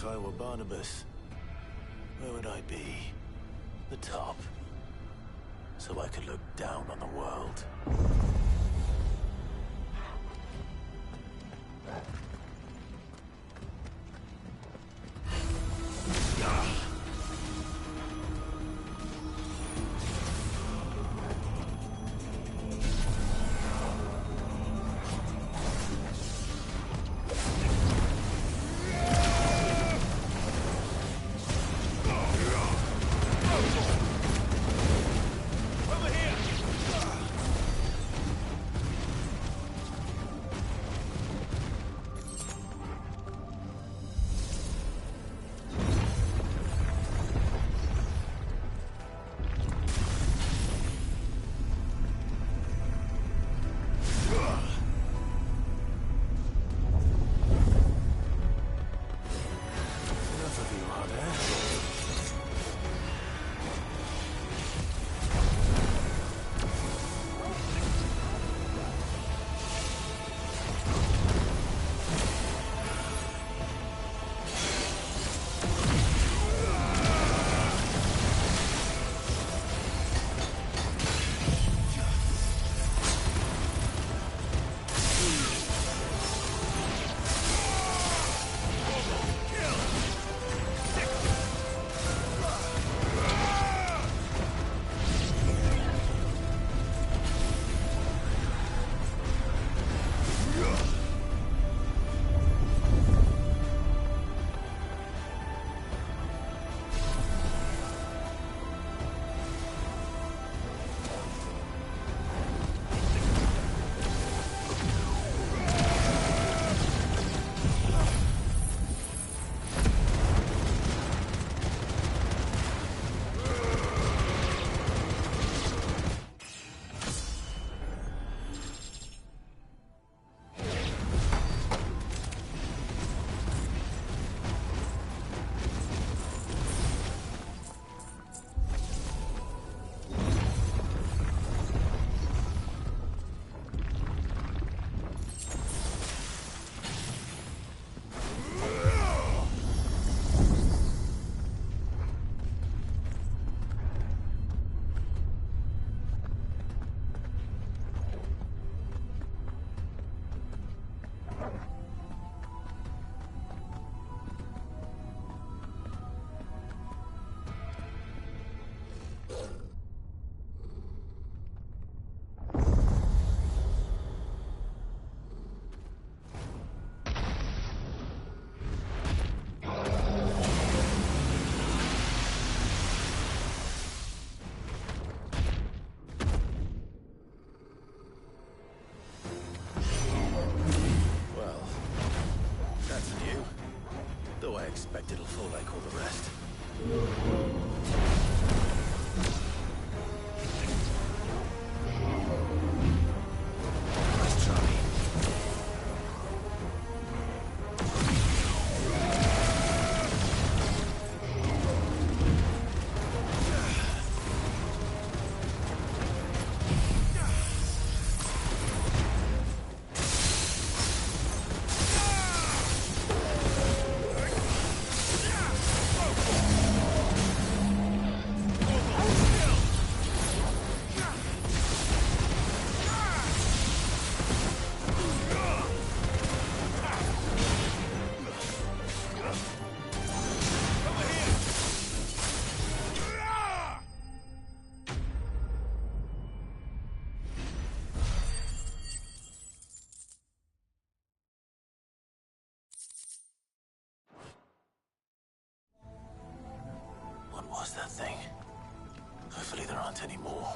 S3: If I were Barnabas, where would I be? The top. So I could look down on the world. expect it'll fall like all the rest. Nice try. What was that thing? Hopefully there aren't any more.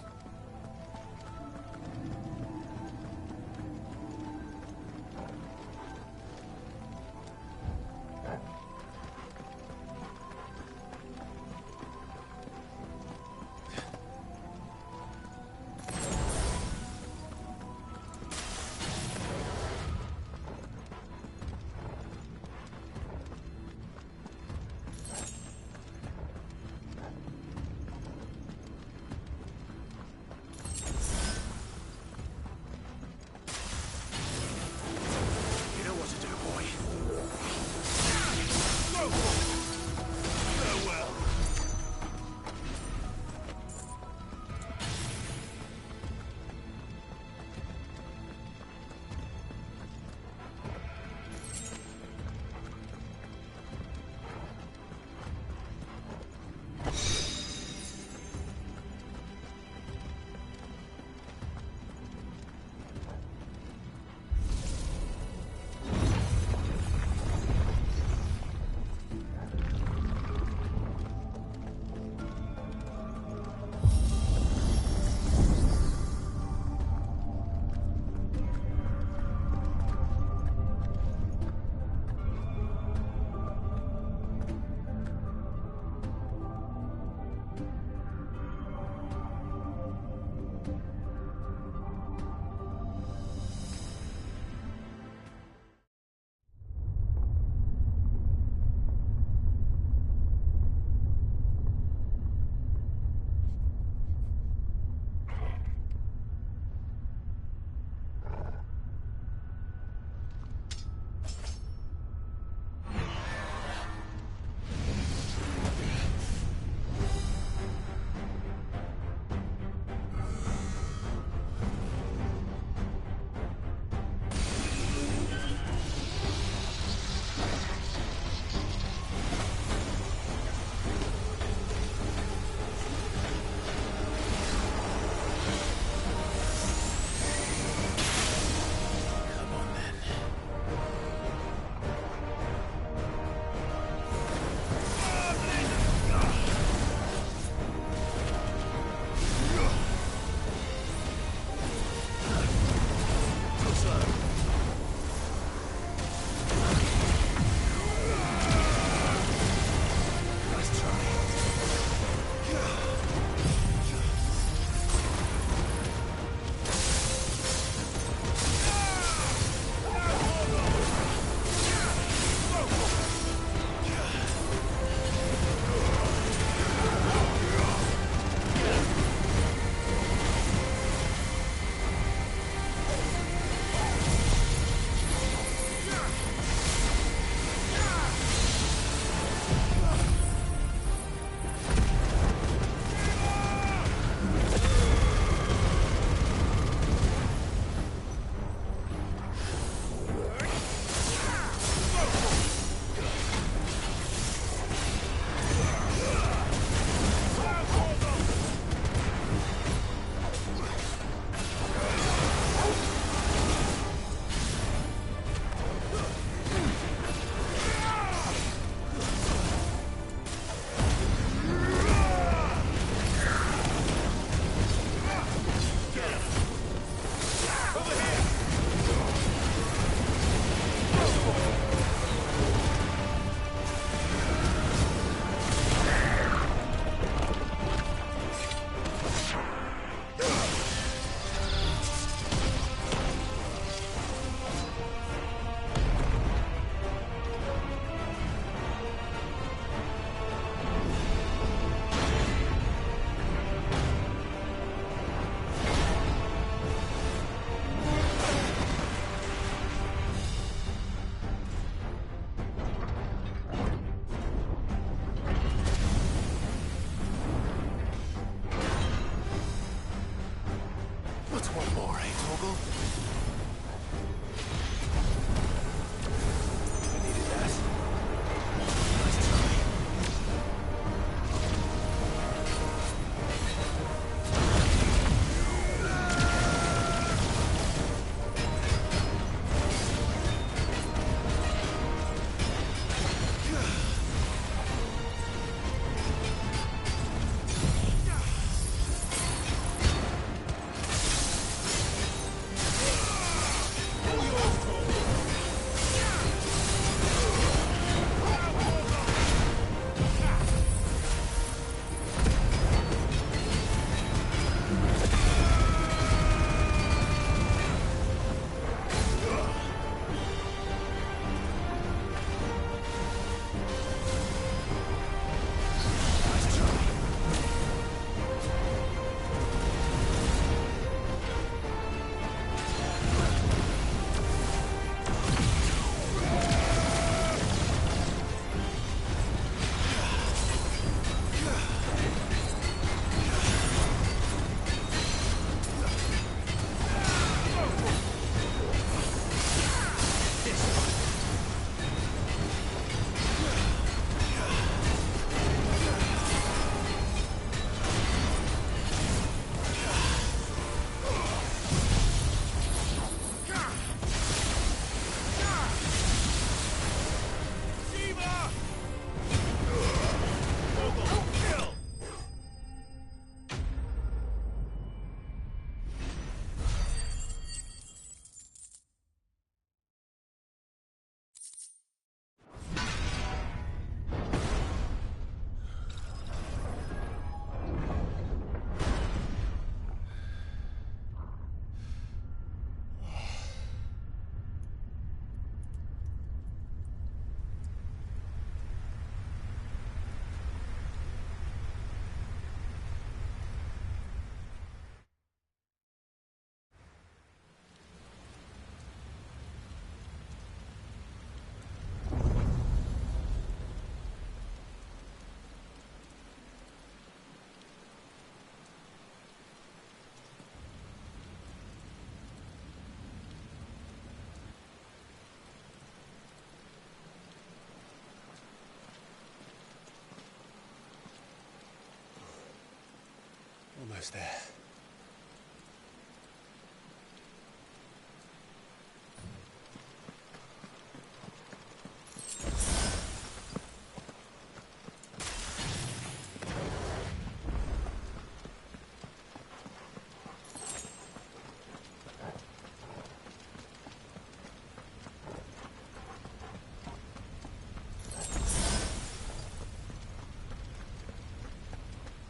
S4: almost there.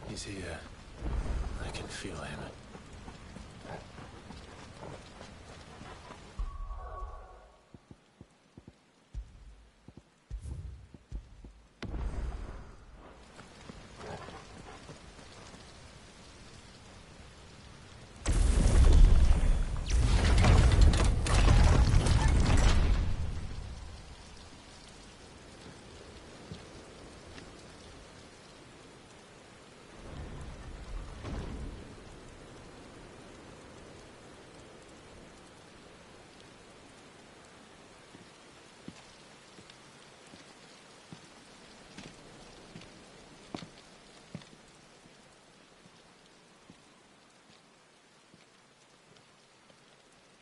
S3: He's here. I can feel him.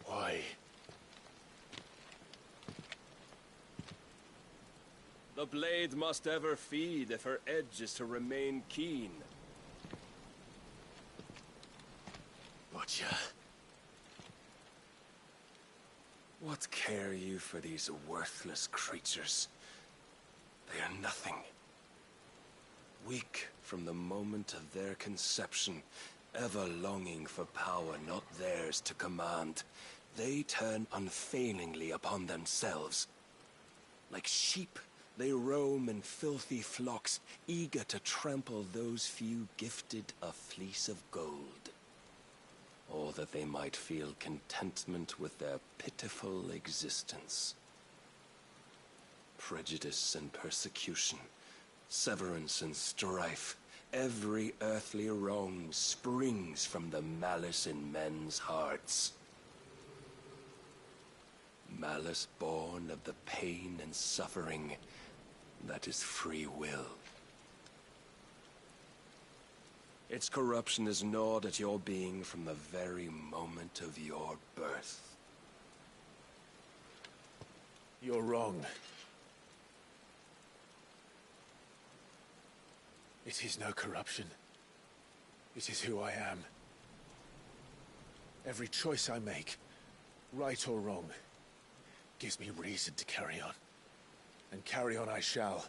S3: Why?
S13: The blade must ever feed if her edge is to remain keen.
S3: Butcher.
S13: What care you for these worthless creatures? They are nothing. Weak from the moment of their conception, ever longing for power not theirs to command, they turn unfailingly upon themselves. Like sheep, they roam in filthy flocks, eager to trample those few gifted a fleece of gold. Or that they might feel contentment with their pitiful existence. Prejudice and persecution, severance and strife, every earthly wrong springs from the malice in men's hearts. Malice born of the pain and suffering that is free will. Its corruption is gnawed at your being from the very moment of your birth.
S3: You're wrong. It is no corruption. It is who I am. Every choice I make, right or wrong, gives me reason to carry on. And carry on I shall.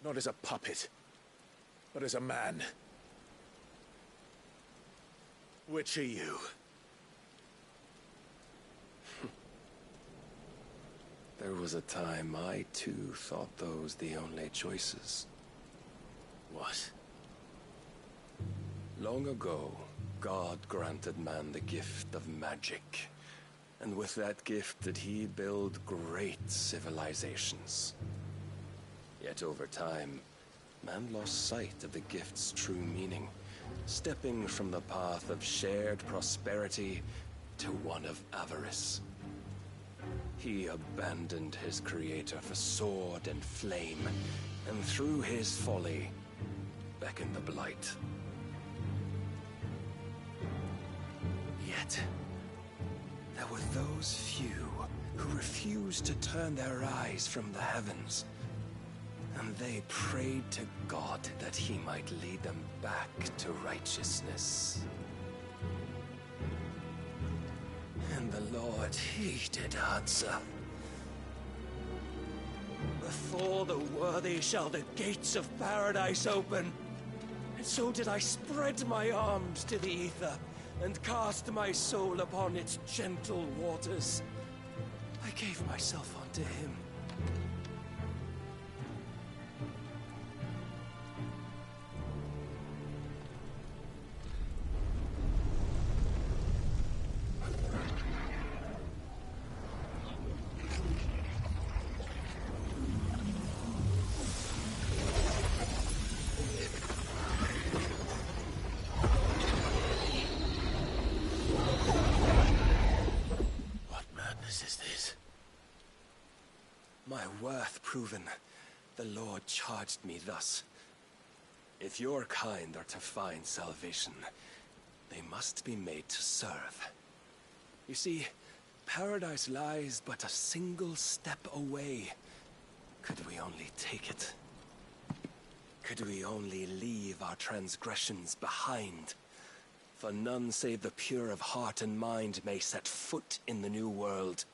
S3: Not as a puppet, but as a man. Which are you?
S13: There was a time I too thought those the only choices.
S3: What?
S13: Long ago, God granted man the gift of magic. And with that gift did he build great civilizations. Yet over time, man lost sight of the gift's true meaning, stepping from the path of shared prosperity to one of avarice. He abandoned his creator for sword and flame, and through his folly, beckoned the blight. Yet, there were those few who refused to turn their eyes from the heavens, and they prayed to God that he might lead them back to righteousness. And the Lord, he did answer. Before the worthy shall the gates of paradise open. And so did I spread my arms to the ether, and cast my soul upon its gentle waters. I gave myself unto him. My worth proven, the Lord charged me thus. If your kind are to find salvation, they must be made to serve. You see, paradise lies but a single step away. Could we only take it? Could we only leave our transgressions behind? For none save the pure of heart and mind may set foot in the new world.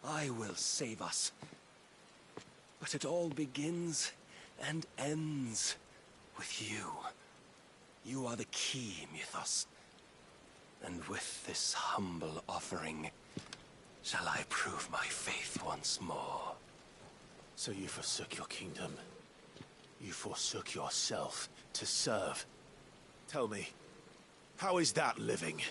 S13: I will save us. But it all begins and ends with you. You are the key, Mythos. And with this humble offering, shall I prove my faith once more.
S3: So you forsook your kingdom. You forsook yourself to serve. Tell me, how is that living?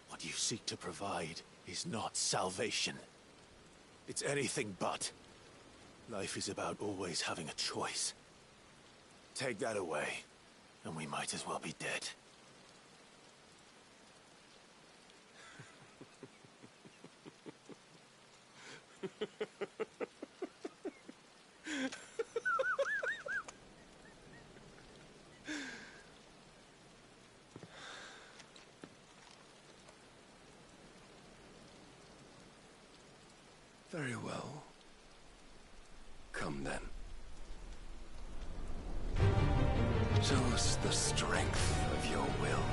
S3: What you seek to provide is not salvation. It's anything but. Life is about always having a choice. Take that away, and we might as well be dead.
S13: Very well. Come then. Show us the strength of your will.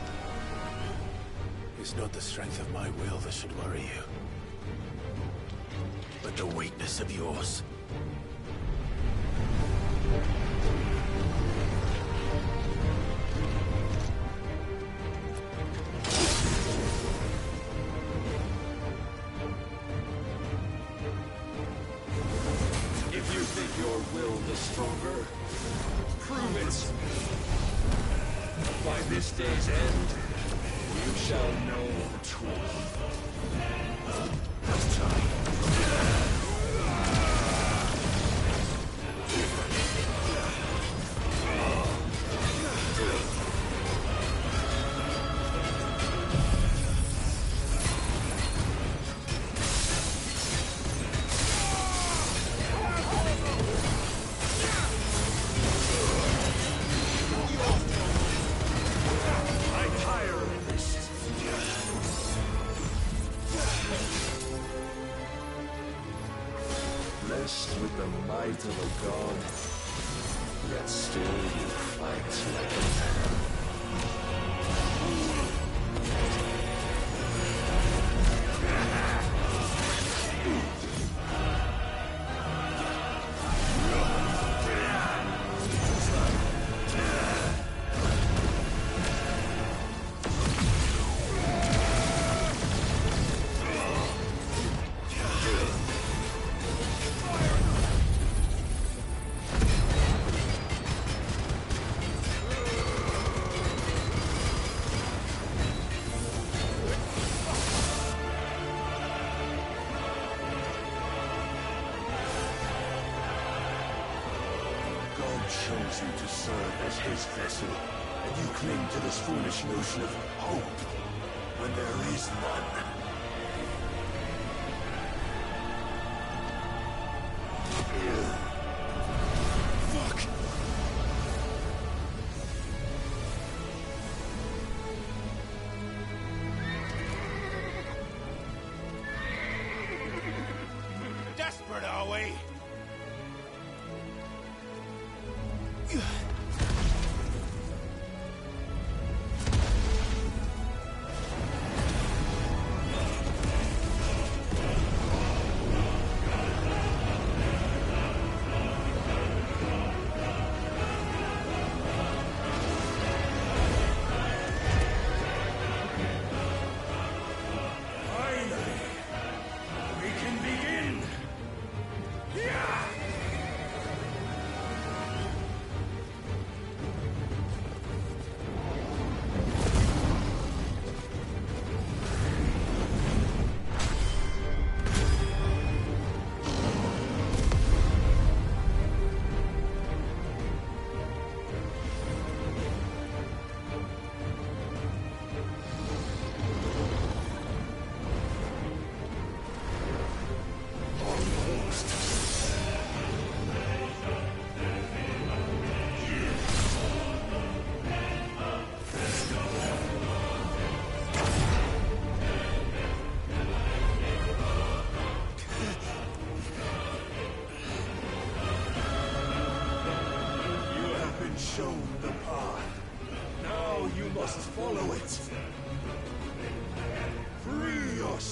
S3: It's not the strength of my will that should worry you, but the weakness of yours.
S13: If you think your will the stronger, prove it. By this day's end, you shall know the truth. Blessed with the might of a god, yet still you fight like a man. Chose you to serve as his vessel, and you cling to this foolish notion of hope when there is none. Fuck!
S12: Desperate, are we?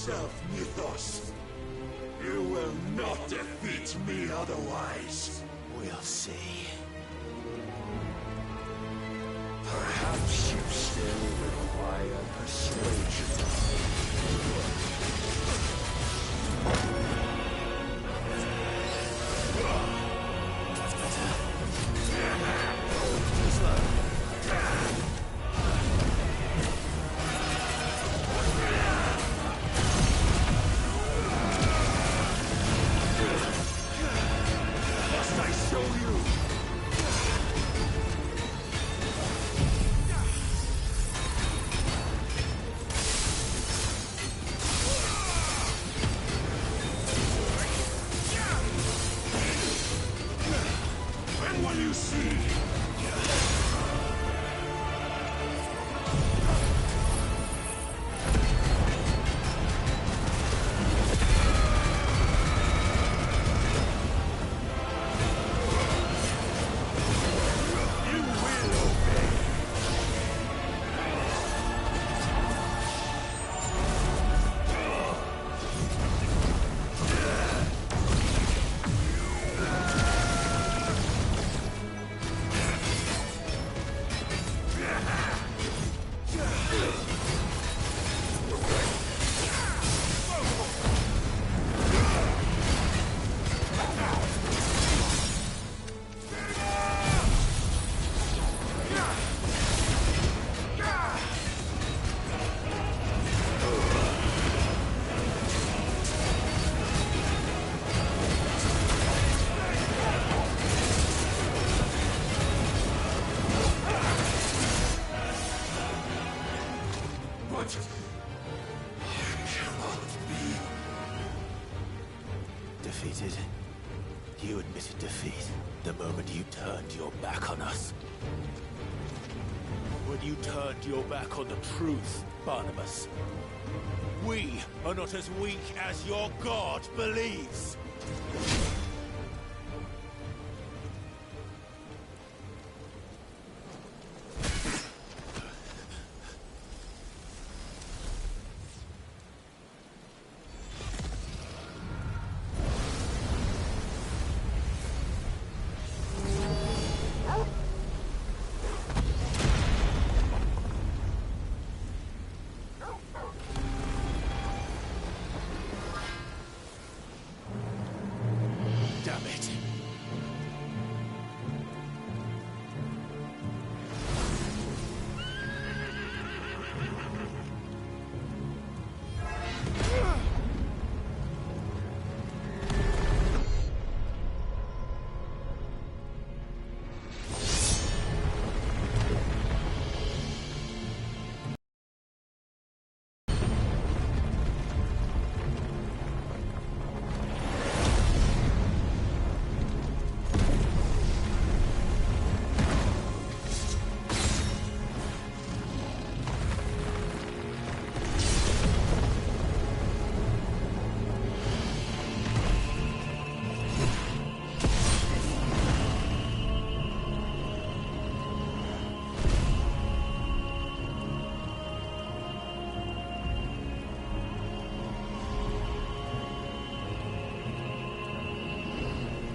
S13: yourself, Mythos. You will not defeat me otherwise.
S3: We'll see.
S13: Perhaps you still require persuasion.
S3: That's better.
S13: Must I show you? When will you see?
S3: Defeated? You admitted defeat the moment you turned your back on us. When you turned your back on the truth, Barnabas. We are not as weak as your god believes. Damn it.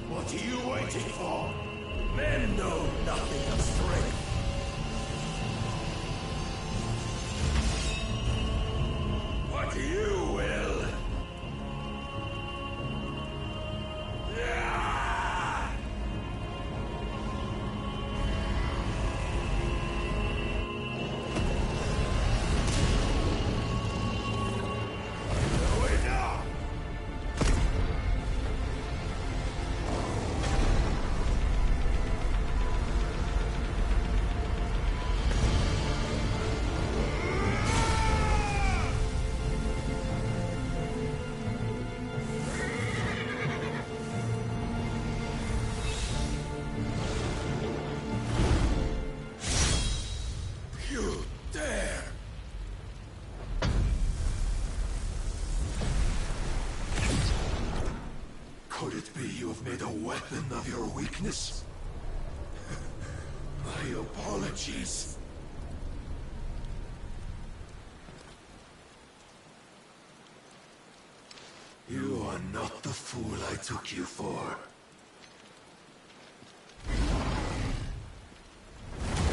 S13: What are you waiting for? Men know nothing of strength. What you will. Could it be you have made a weapon of your weakness? My apologies. are not the fool I took you for.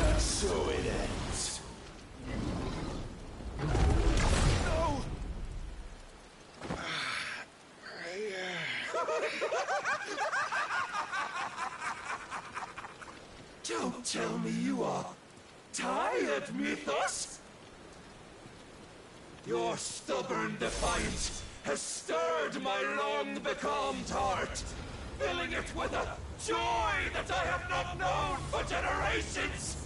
S13: And so it ends.
S12: No!
S13: Don't tell me you are tired, Mythos! Your stubborn defiance has stirred my long-becalmed heart, filling it with a joy that I have not known for generations!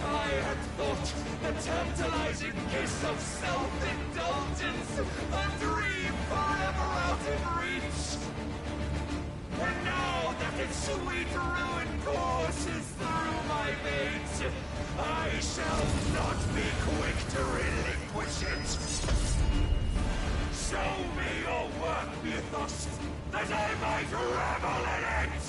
S13: I had thought the tantalizing kiss of self-indulgence a dream forever out of reach. And now that its sweet ruin courses through my veins, I shall not be quick to relinquish it. Show me your work, Mythos, that I might revel in it!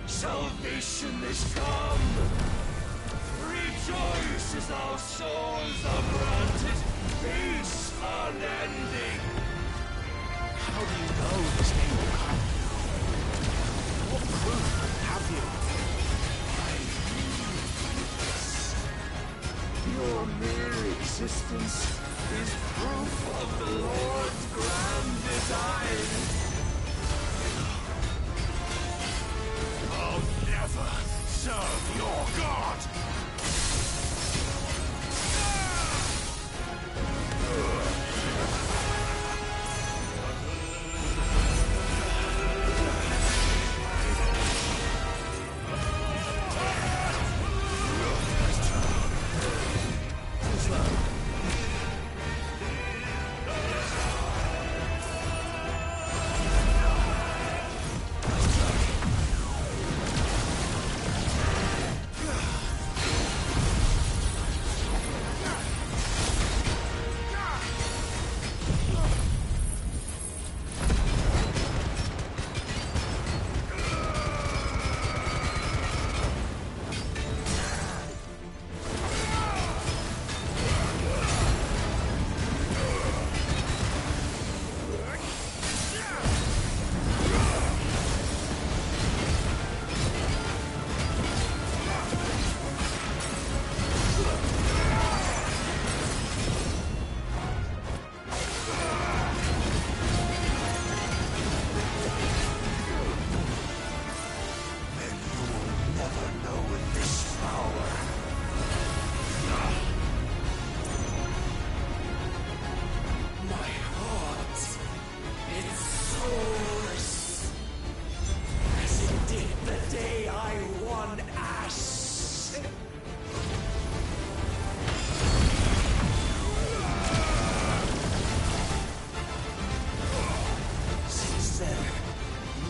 S13: Salvation is come! Rejoice as our souls are granted peace unending!
S11: How do you know this day will come? What proof have you?
S13: Your mere existence is proof of the Lord's grand design!
S12: I'll never serve your god!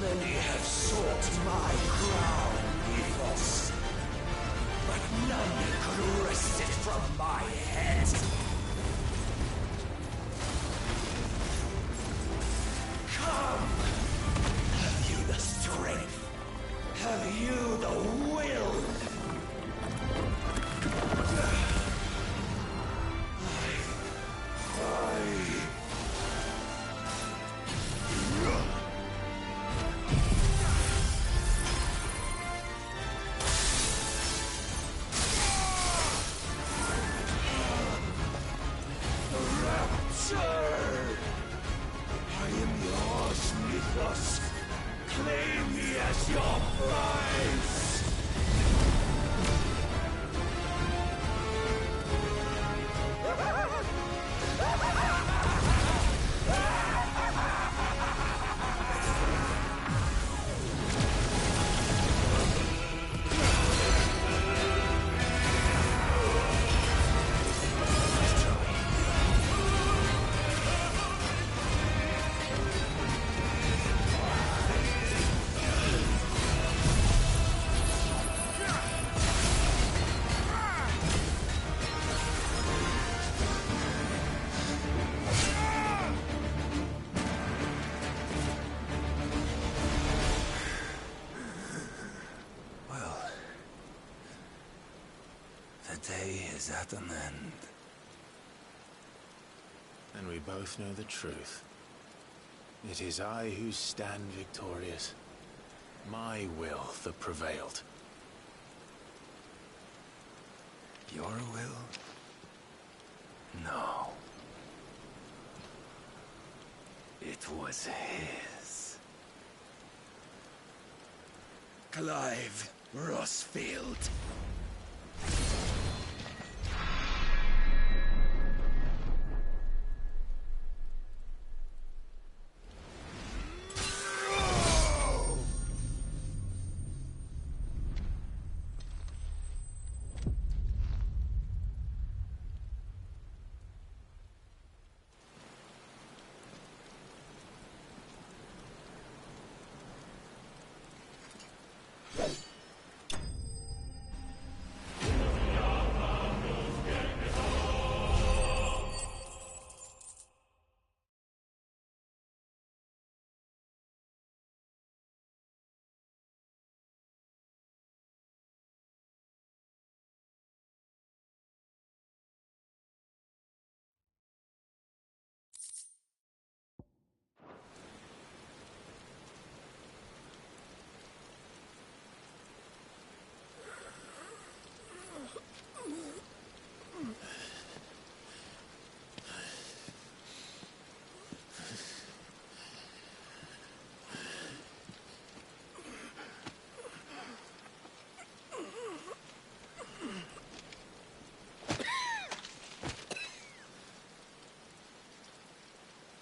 S13: Many have sought my crown, Mythos, but none could wrest it from my head. Come! Have you the strength? Have you the will? your face!
S4: Is at an end.
S3: And we both know the truth. It is I who stand victorious. My will that prevailed.
S4: Your will? No. It was his.
S13: Clive Rossfield.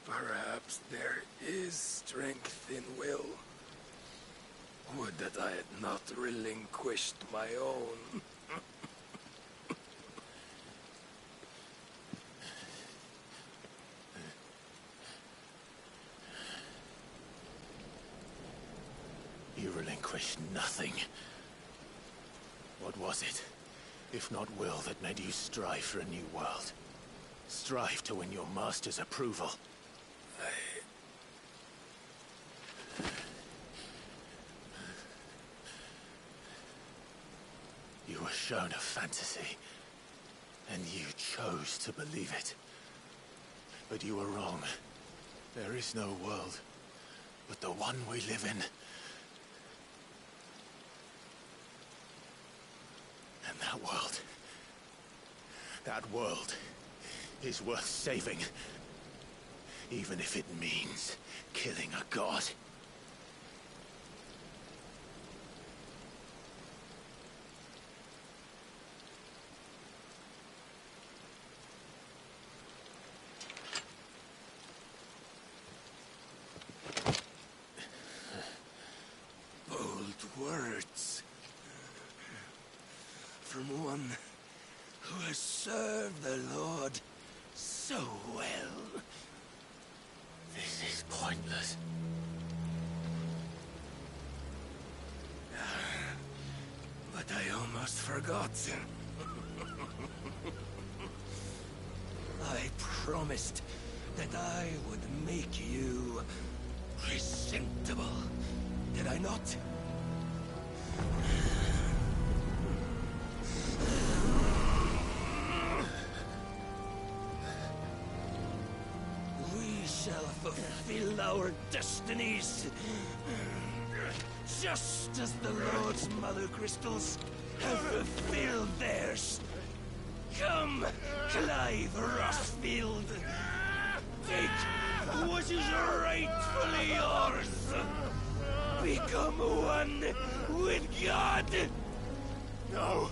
S4: Perhaps there is strength in will. Would that I had not relinquished my own.
S3: You relinquished nothing. What was it, if not will, that made you strive for a new world? Strive to win your master's approval? You were shown a fantasy, and you chose to believe it. But you were wrong. There is no world but the one we live in. And that world is worth saving. Even if it means killing a god.
S4: Words from one who has served the Lord so well.
S3: This is pointless.
S4: But I almost forgot. I promised that I would make you presentable. Did I not? We shall fulfill our destinies, just as the Lord's Mother Crystals have fulfilled theirs. Come, Clive Rossfield. Take what is rightfully yours.
S11: Become one with God!
S3: No!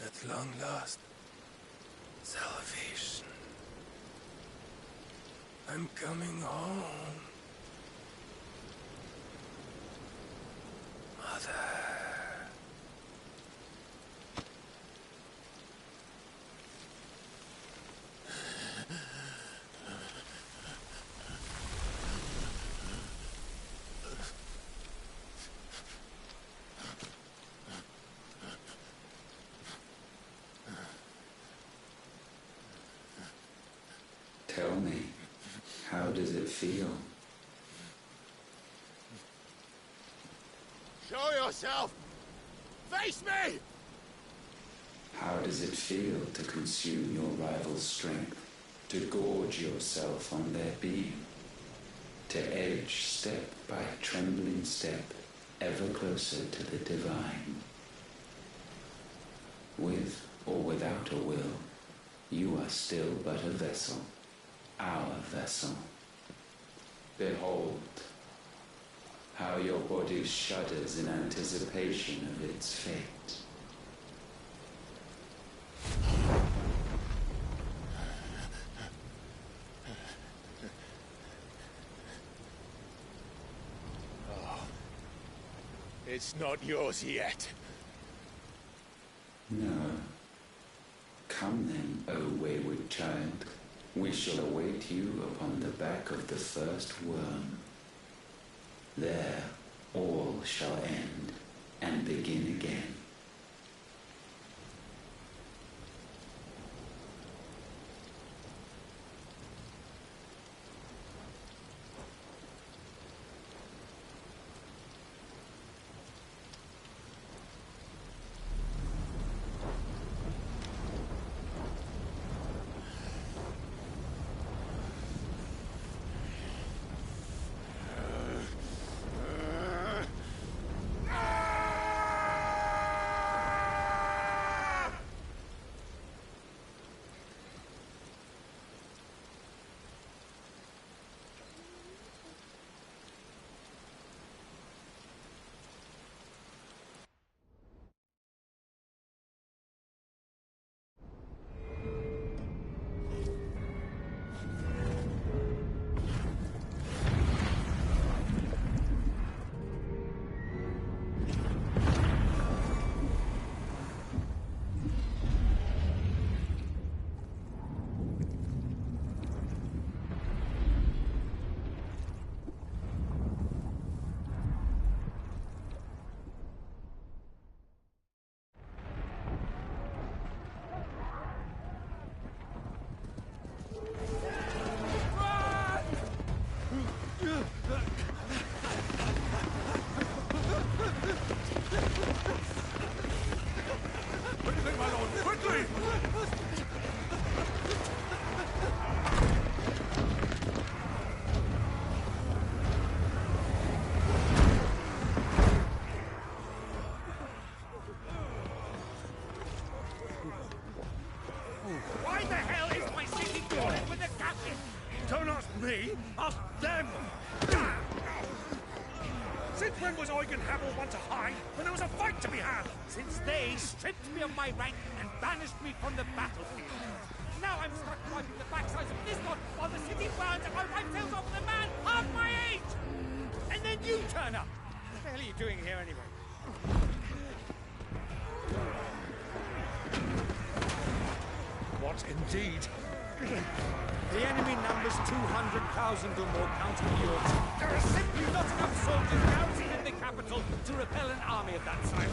S3: At long last, salvation. I'm coming home. Mother.
S15: Tell me, how does it feel?
S11: Show yourself! Face me!
S15: How does it feel to consume your rival's strength? To gorge yourself on their beam? To edge step by trembling step, ever closer to the divine? With or without a will, you are still but a vessel. Our vessel. Behold, how your body shudders in anticipation of its fate.
S11: Oh, it's not yours yet.
S15: No. Come then, O wayward child. We shall await you upon the back of the first worm. There, all shall end and begin again.
S11: When was Eugen Hamel one to hide when there was a fight to be had? Since they stripped me of my rank and banished me from the battlefield. Now I'm stuck wiping the backsides of this god while the city burns and my wife tells off with a man half my age! And then you turn up! What the hell are you doing here anyway? What indeed? The enemy numbers 200,000 or more counting yours. There are simply not enough soldiers garrisoned in the capital to repel an army of that size.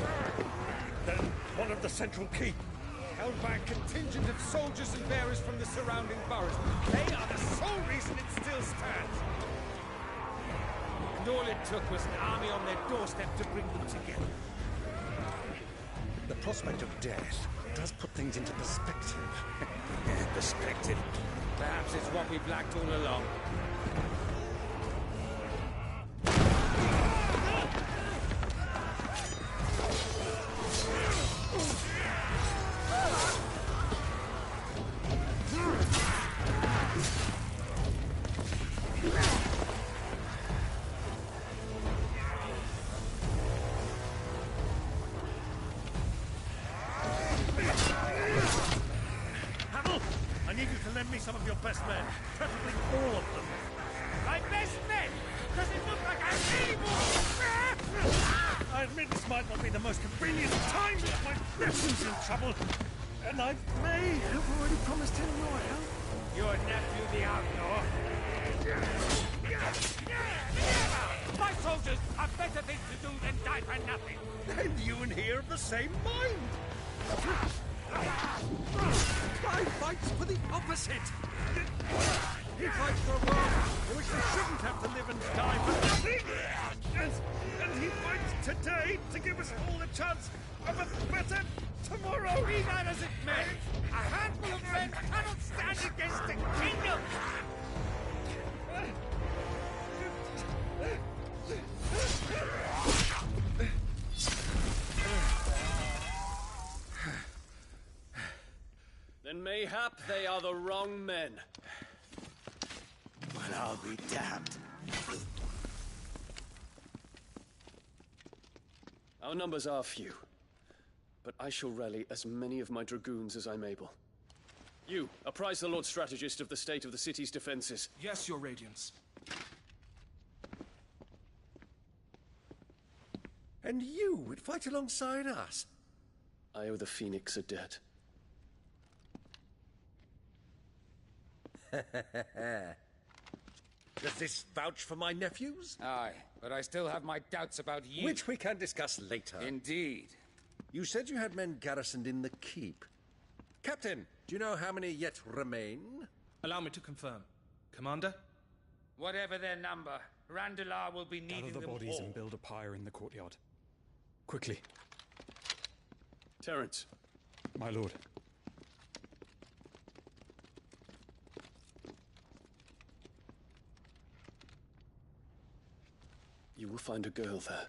S11: Then one of the central keep, held by a contingent of soldiers and bearers from the surrounding boroughs. They are the sole reason it still stands. And And all it took was an army on their doorstep to bring them together.
S16: The prospect of death does put things into perspective.
S11: Perspective. Perhaps it's what we've lacked all along.
S16: Lend me some of your best men, preferably all of them.
S11: My best men? Does it look like I'm able?
S16: I admit this might not be the most convenient time, but my nephew's in trouble, and I may have already promised him your help.
S11: Your nephew, the outlaw? My soldiers have better things to do than die for nothing.
S16: And you and he are of the same mind.
S11: I fight for the opposite. He fights for a world in which they shouldn't have to live and die for nothing.
S16: And he fights today to give us all a chance of a better tomorrow.
S11: Be that as it may, a handful of men cannot stand against the kingdom.
S17: Then mayhap they are the wrong men.
S3: Well, I'll be damned.
S17: Our numbers are few, but I shall rally as many of my dragoons as I'm able. You, apprise the Lord Strategist of the state of the city's defenses.
S18: Yes, Your Radiance.
S16: And you would fight alongside us?
S17: I owe the Phoenix a debt.
S16: Does this vouch for my nephews?
S18: Aye, but I still have my doubts about you.
S16: Which we can discuss later.
S18: Indeed.
S16: You said you had men garrisoned in the keep. Captain, do you know how many yet remain?
S18: Allow me to confirm. Commander?
S10: Whatever their number, Randalar will be needing
S19: Gather the
S10: them
S19: bodies
S10: all.
S19: and build a pyre in the courtyard. Quickly.
S17: Terence.
S19: My lord.
S17: You will find a girl there.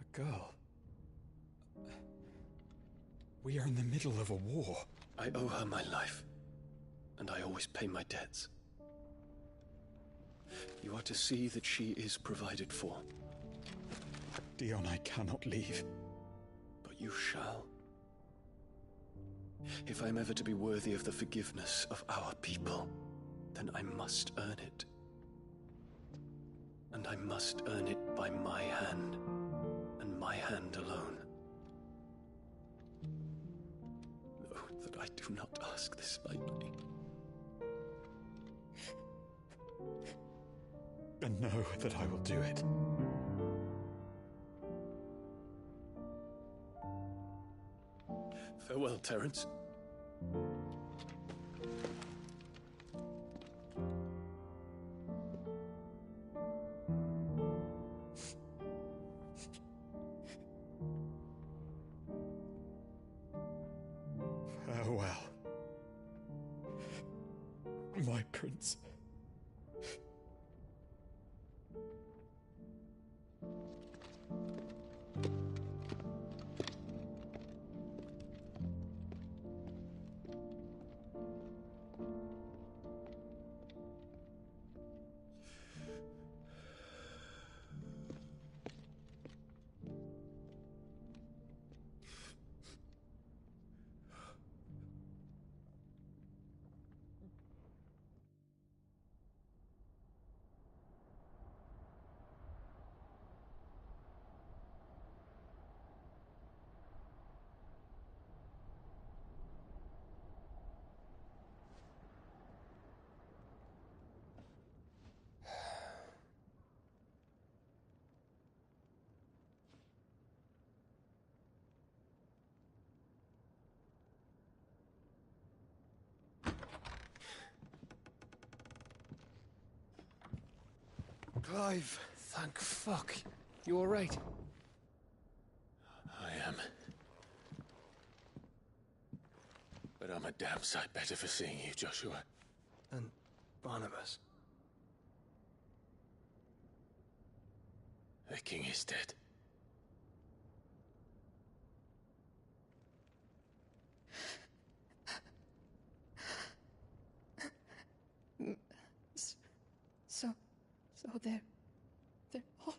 S19: A girl? We are in the middle of a war.
S17: I owe her my life, and I always pay my debts. You are to see that she is provided for.
S19: Dion, I cannot leave.
S17: But you shall. If I'm ever to be worthy of the forgiveness of our people, then I must earn it. And I must earn it by my hand, and my hand alone. Know that I do not ask this lightly.
S19: And know that I will do it.
S17: Farewell, Terence.
S19: Farewell, my prince.
S14: Clive.
S10: Thank fuck. You alright?
S3: I am. But I'm a damn sight better for seeing you, Joshua.
S14: And Barnabas.
S3: The king is dead.
S8: So they're all...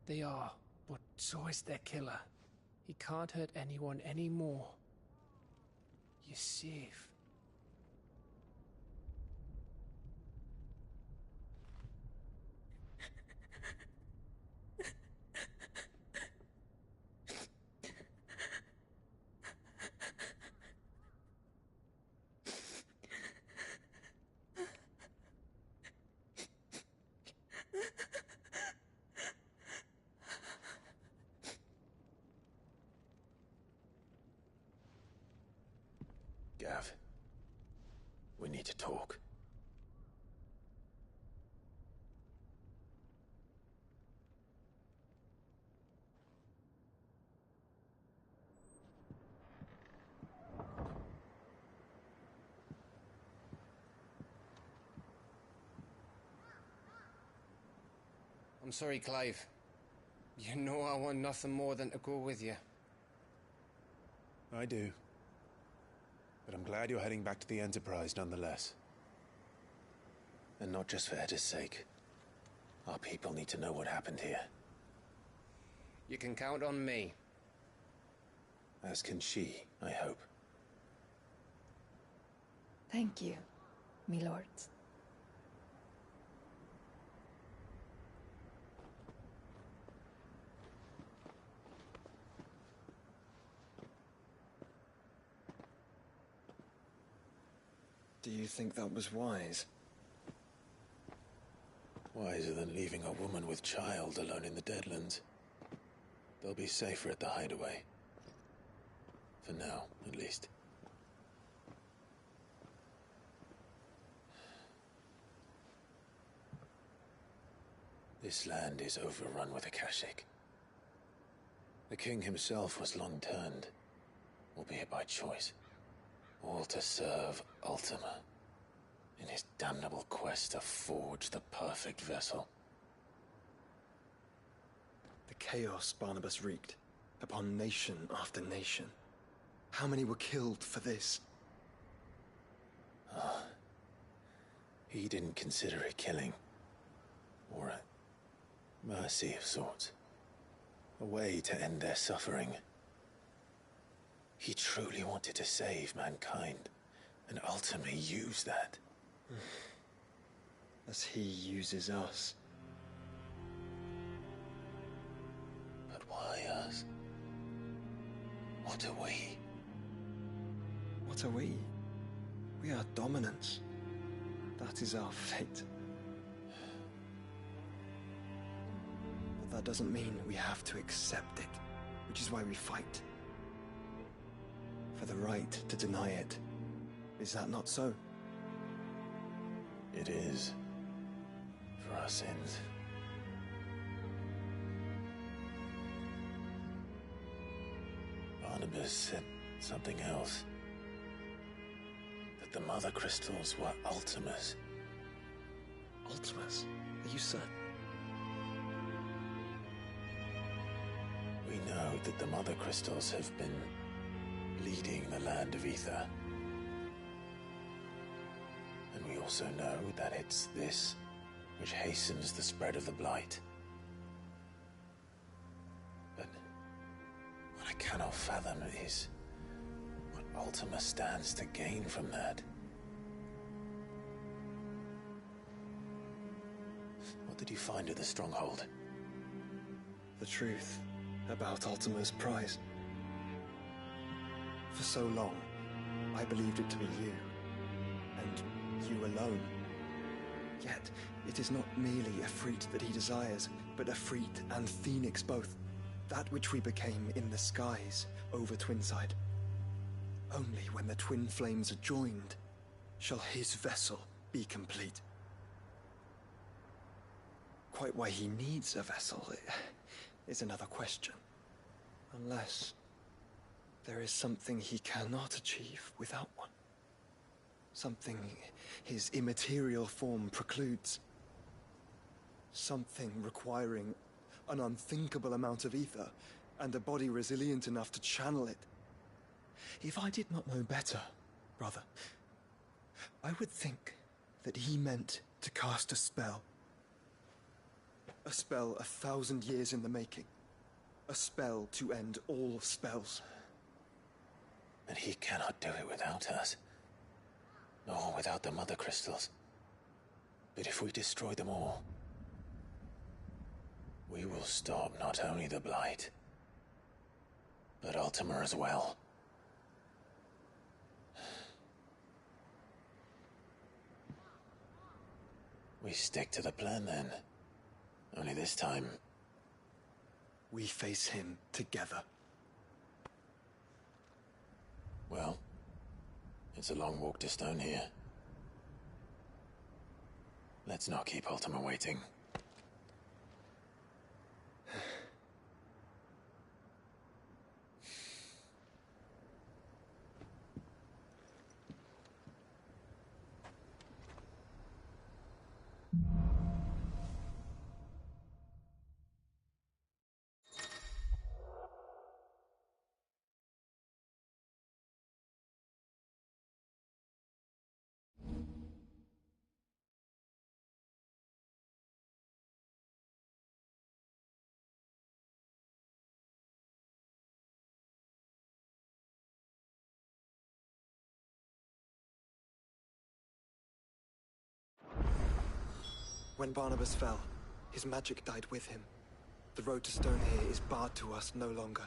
S10: They are, but so is their killer. He can't hurt anyone anymore. You're safe.
S3: Gav, we need to talk.
S10: I'm sorry, Clive. You know I want nothing more than to go with you.
S3: I do. But I'm glad you're heading back to the Enterprise nonetheless. And not just for Edda's sake. Our people need to know what happened here.
S10: You can count on me.
S3: As can she, I hope.
S8: Thank you, me lords.
S14: Do you think that was wise?
S3: Wiser than leaving a woman with child alone in the Deadlands. They'll be safer at the hideaway. For now, at least. This land is overrun with Akashic. The king himself was long turned, albeit by choice. All to serve Ultima, in his damnable quest to forge the perfect vessel.
S14: The chaos Barnabas wreaked upon nation after nation. How many were killed for this?
S3: He didn't consider it killing. Or a mercy of sorts. A way to end their suffering. He truly wanted to save mankind, and ultimately used that.
S14: As he uses us.
S3: But why us? What are we?
S14: What are we? We are dominance. That is our fate. But that doesn't mean we have to accept it, which is why we fight. For the right to deny it. Is that not so?
S3: It is. For our sins. Barnabas said something else. That the Mother Crystals were Ultimas.
S14: Ultimas? Are you certain?
S3: We know that the Mother Crystals have been leading the land of Ether. And we also know that it's this which hastens the spread of the Blight. But what I cannot fathom is what Ultima stands to gain from that. What did you find at the Stronghold?
S14: The truth about Ultima's prize. For so long, I believed it to be you, and you alone. Yet, it is not merely Efreet that he desires, but Efreet and Phoenix both. That which we became in the skies over Twinside. Only when the twin flames are joined shall his vessel be complete. Quite why he needs a vessel is another question. Unless there is something he cannot achieve without one. Something his immaterial form precludes. Something requiring an unthinkable amount of ether, and a body resilient enough to channel it. If I did not know better, brother, I would think that he meant to cast a spell. A spell 1,000 years in the making. A spell to end all spells.
S3: But he cannot do it without us. Nor without the Mother Crystals. But if we destroy them all, we will stop not only the Blight, but Ultima as well. We stick to the plan then. Only this time,
S14: we face him together.
S3: Well, it's a long walk to Stone here. Let's not keep Ultima waiting.
S14: When Barnabas fell, his magic died with him. The road to Stone here is barred to us no longer.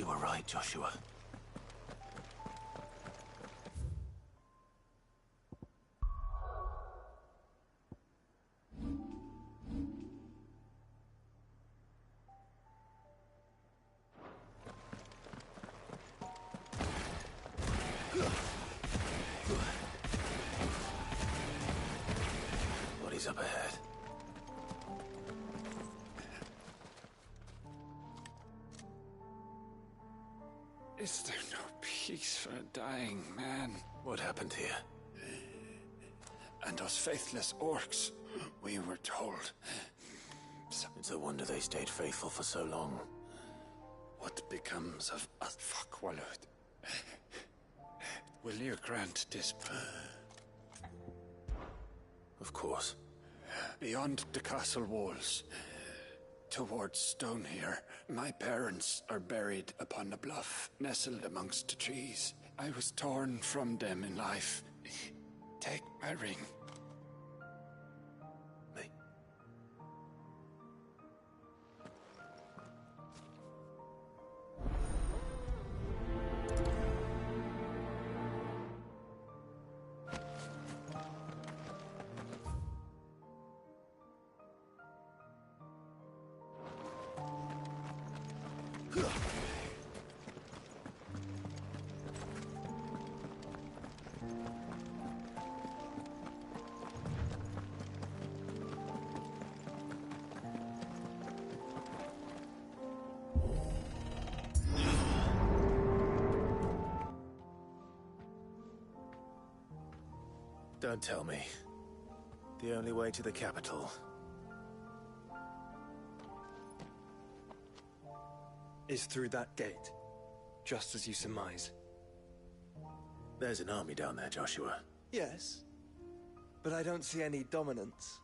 S3: You were right, Joshua. Body's up ahead.
S13: Is there no peace for a dying man?
S3: What happened here?
S13: And those faithless orcs, we were told.
S3: It's a wonder they stayed faithful for so long.
S13: What becomes of Atfakwalut? Will you grant this?
S3: Of course.
S13: Beyond the castle walls, towards Stone here, my parents are buried upon a bluff, nestled amongst the trees. I was torn from them in life. Take my ring.
S3: Me? Don't tell me. The only way to the capital.
S14: Is through that gate, just as you surmise.
S3: There's an army down there, Joshua.
S14: Yes, but I don't see any dominance.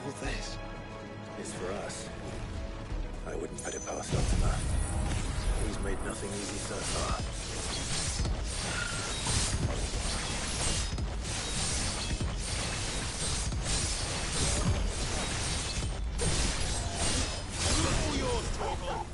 S14: all this?
S3: It's for us. I wouldn't put it past Optima. He's made nothing easy so far.
S12: All yours, Torgal.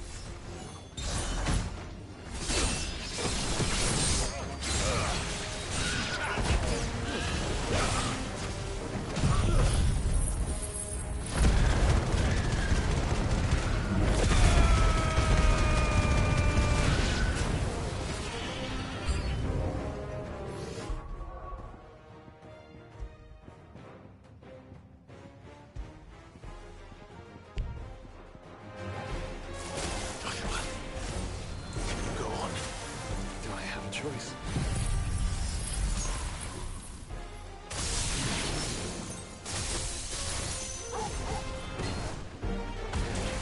S14: Choice.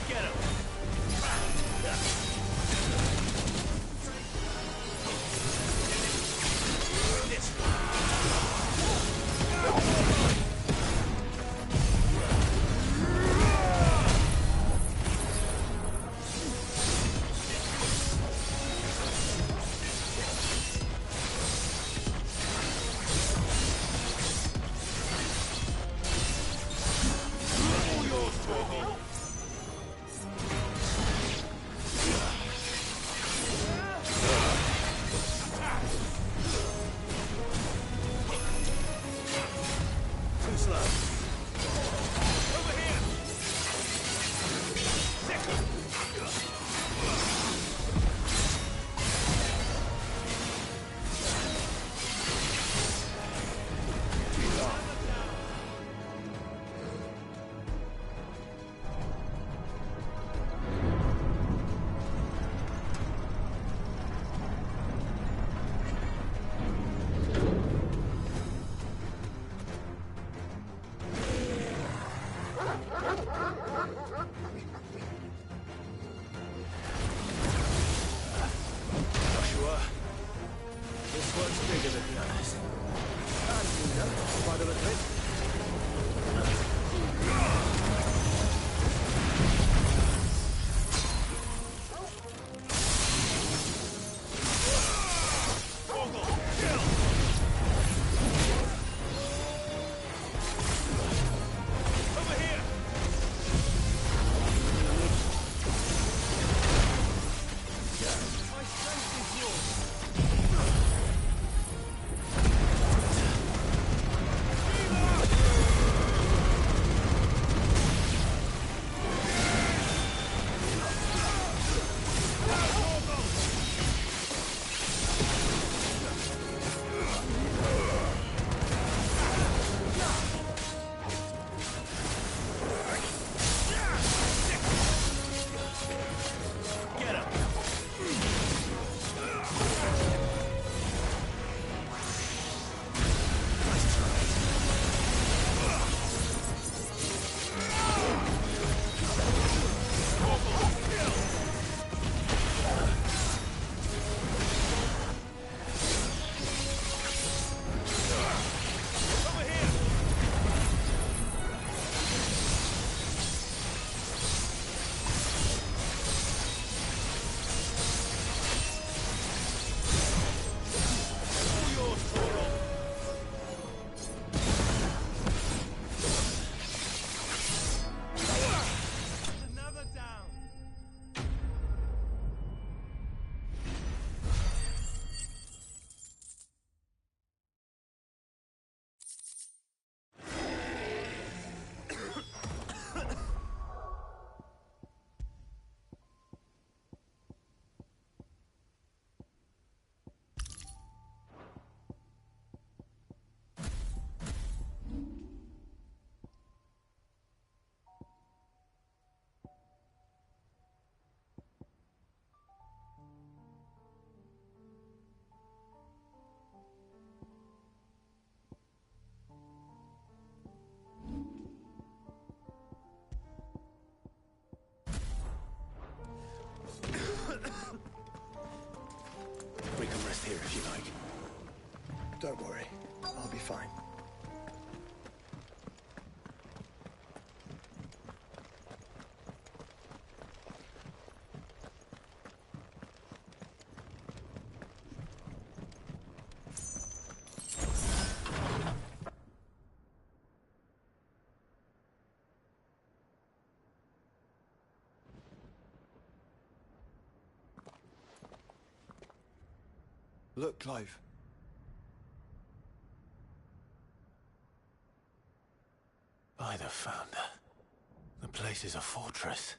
S12: Get him! This
S3: one's bigger than the others. And by the look of it. We can rest here if you like.
S14: Don't worry, I'll be fine. Look, Clive.
S3: By the Founder. The place is a fortress.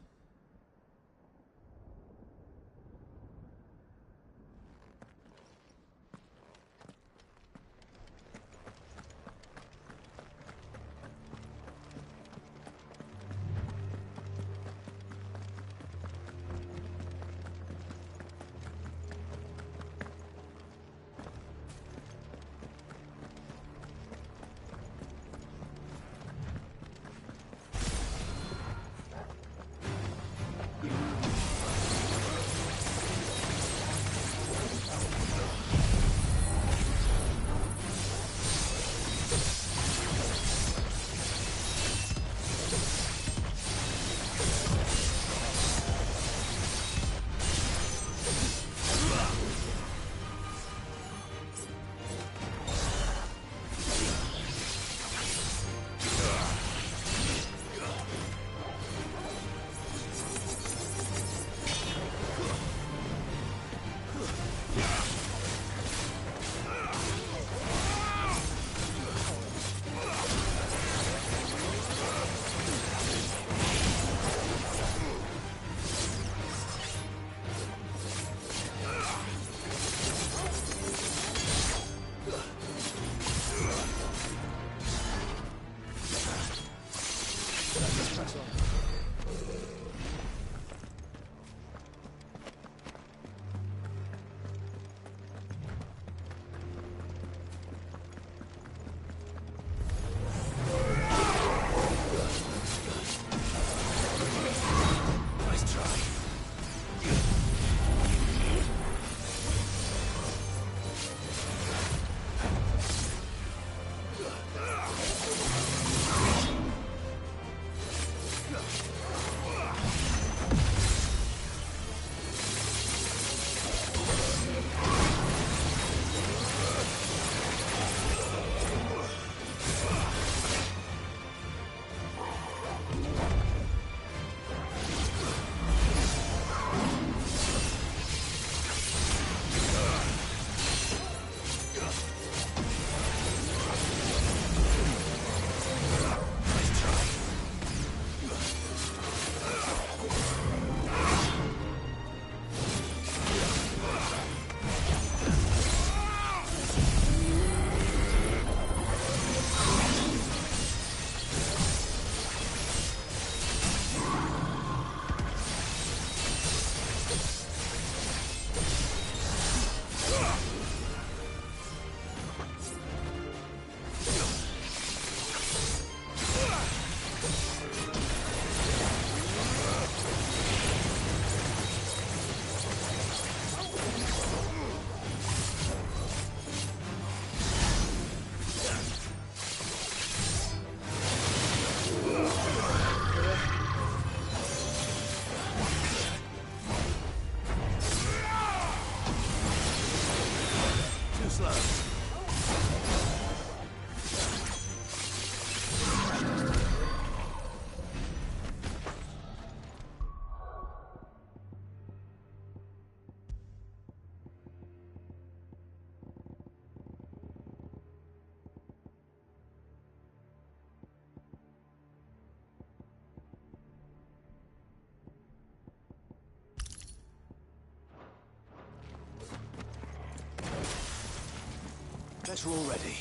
S3: Guess we're all ready.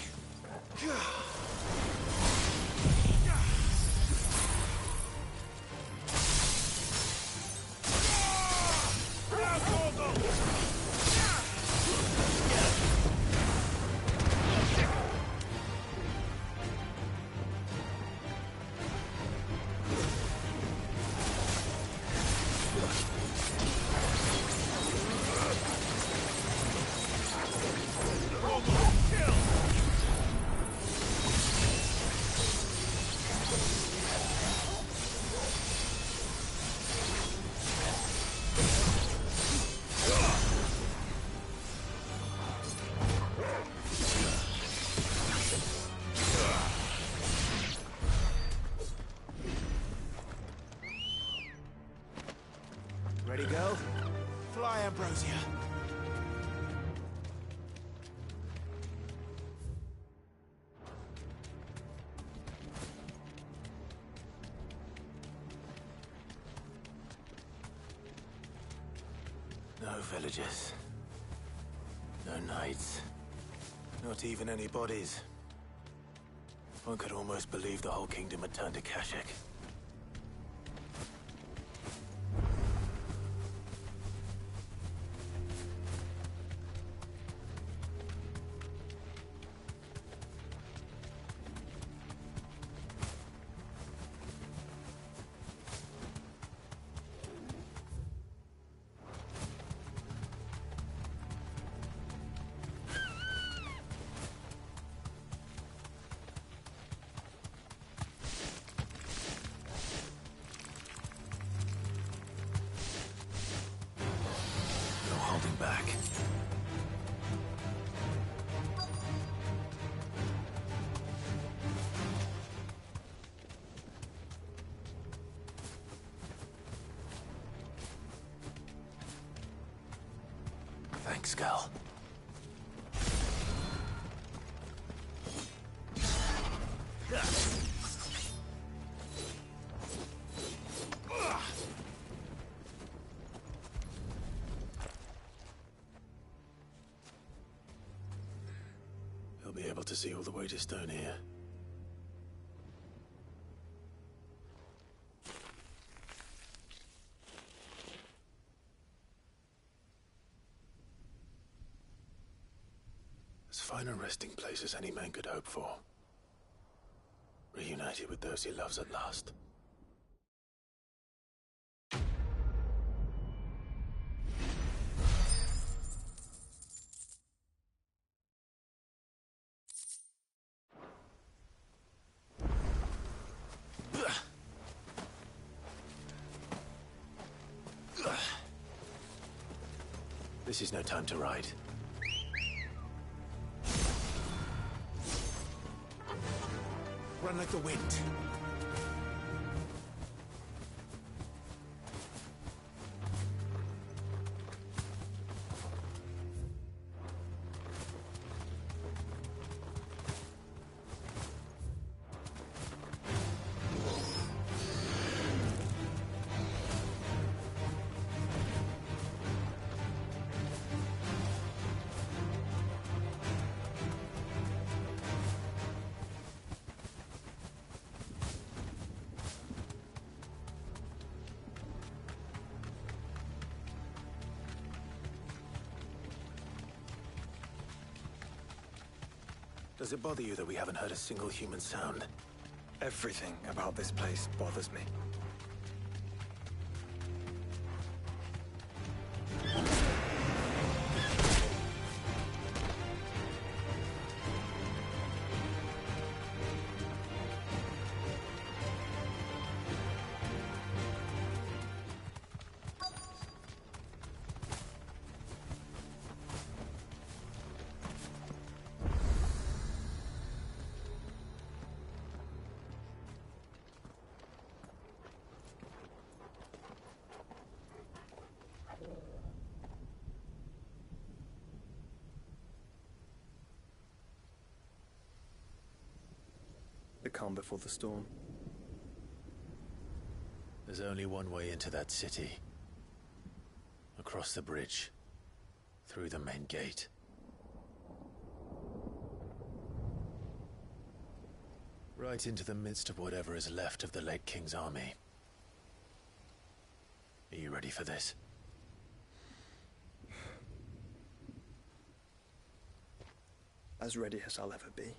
S3: Ready, go? Fly, Ambrosia. No villagers. No knights. Not even any bodies. One could almost believe the whole kingdom had turned to Kashyyyk. Back. Thanks, Gal. Be able to see all the way to Stone here. As fine a resting place as any man could hope for. Reunited with those he loves at last. This is no time to ride. Run like the wind. Does it bother you that we haven't heard a single human sound?
S14: Everything about this place bothers me. The calm before the storm.
S3: There's only one way into that city. Across the bridge. Through the main gate. Right into the midst of whatever is left of the late King's army. Are you ready for this?
S14: As ready as I'll ever be.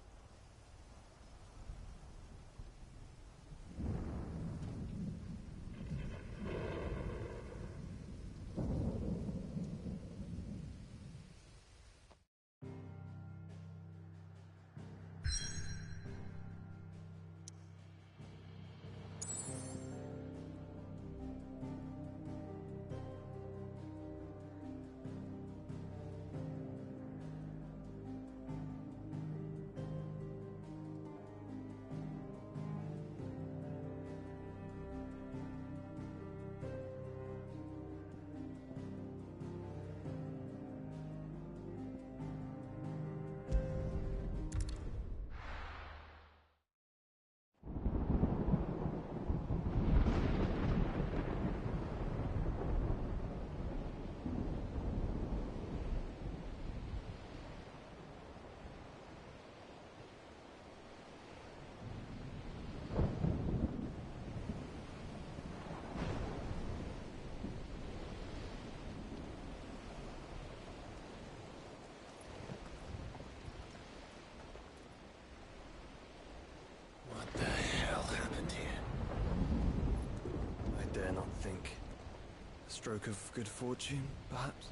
S14: stroke of good fortune, perhaps?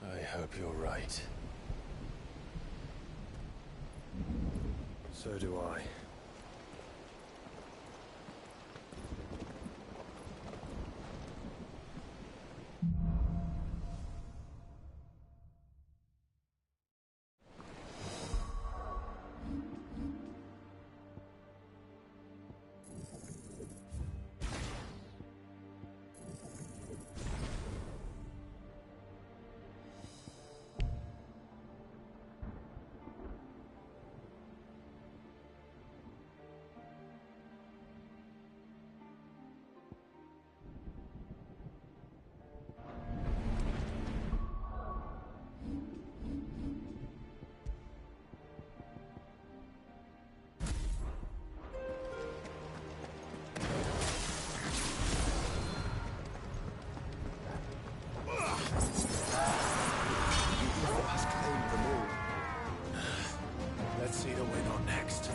S3: I hope you're right.
S14: So do I.
S3: Let's see the win on next.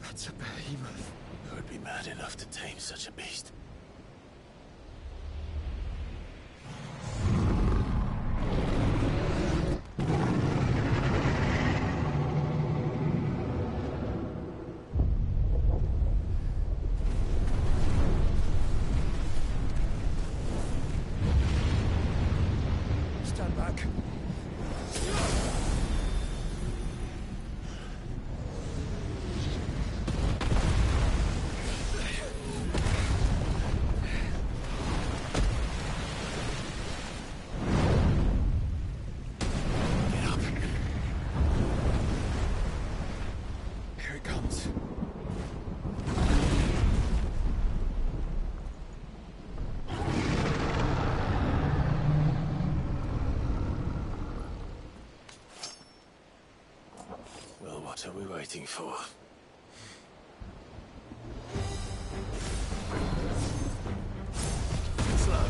S14: That's a behemoth.
S3: Who would be mad enough to tame such a beast?
S14: Stand back. Here it comes.
S3: Well, what are we waiting for? Slow.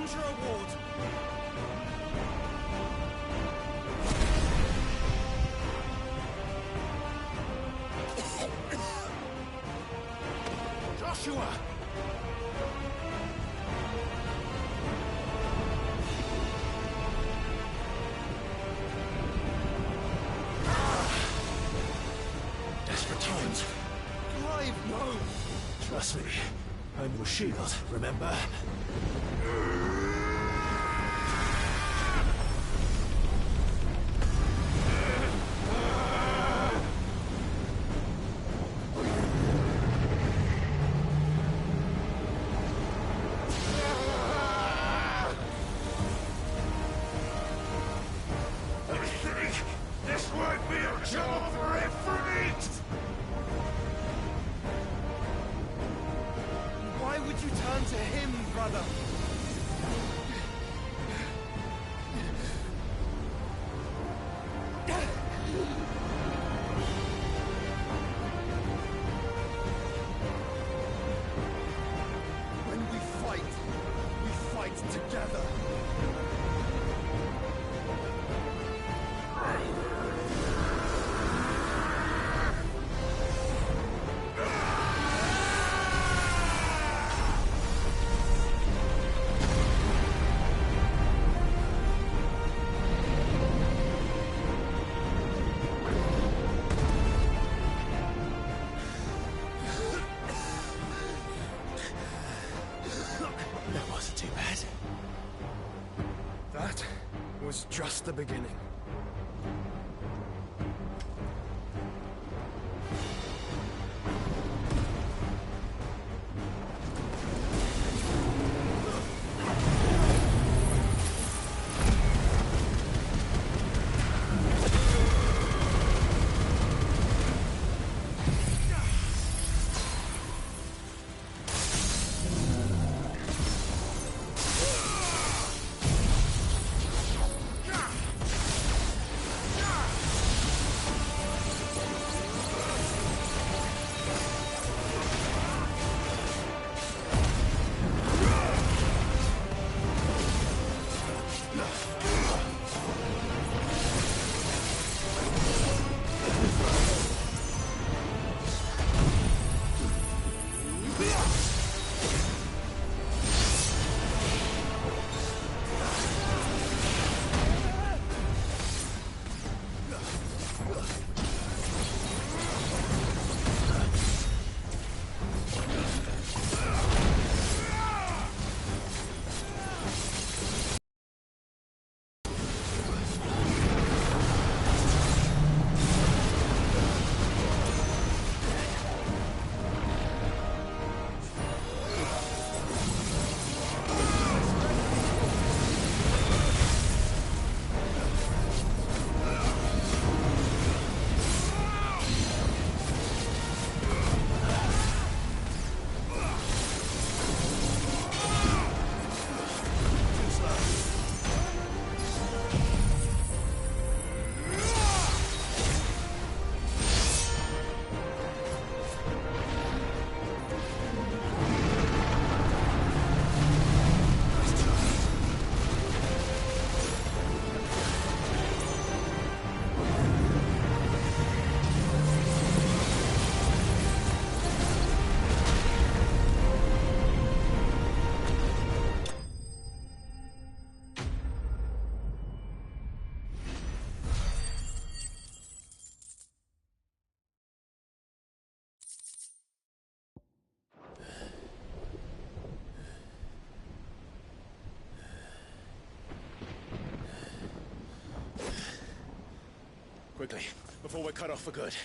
S12: soldier award!
S3: Joshua! Desperate times.
S12: Clive, no!
S3: Trust me. I'm your shield, remember?
S11: This won't be a job for a freak!
S12: Why would you turn to him, brother? When we fight together.
S3: That wasn't too bad.
S14: That was just the beginning.
S3: Quickly, before we're cut off for good.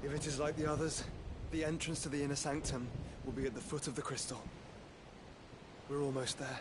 S14: If it is like the others, the entrance to the inner sanctum will be at the foot of the crystal. We're almost there.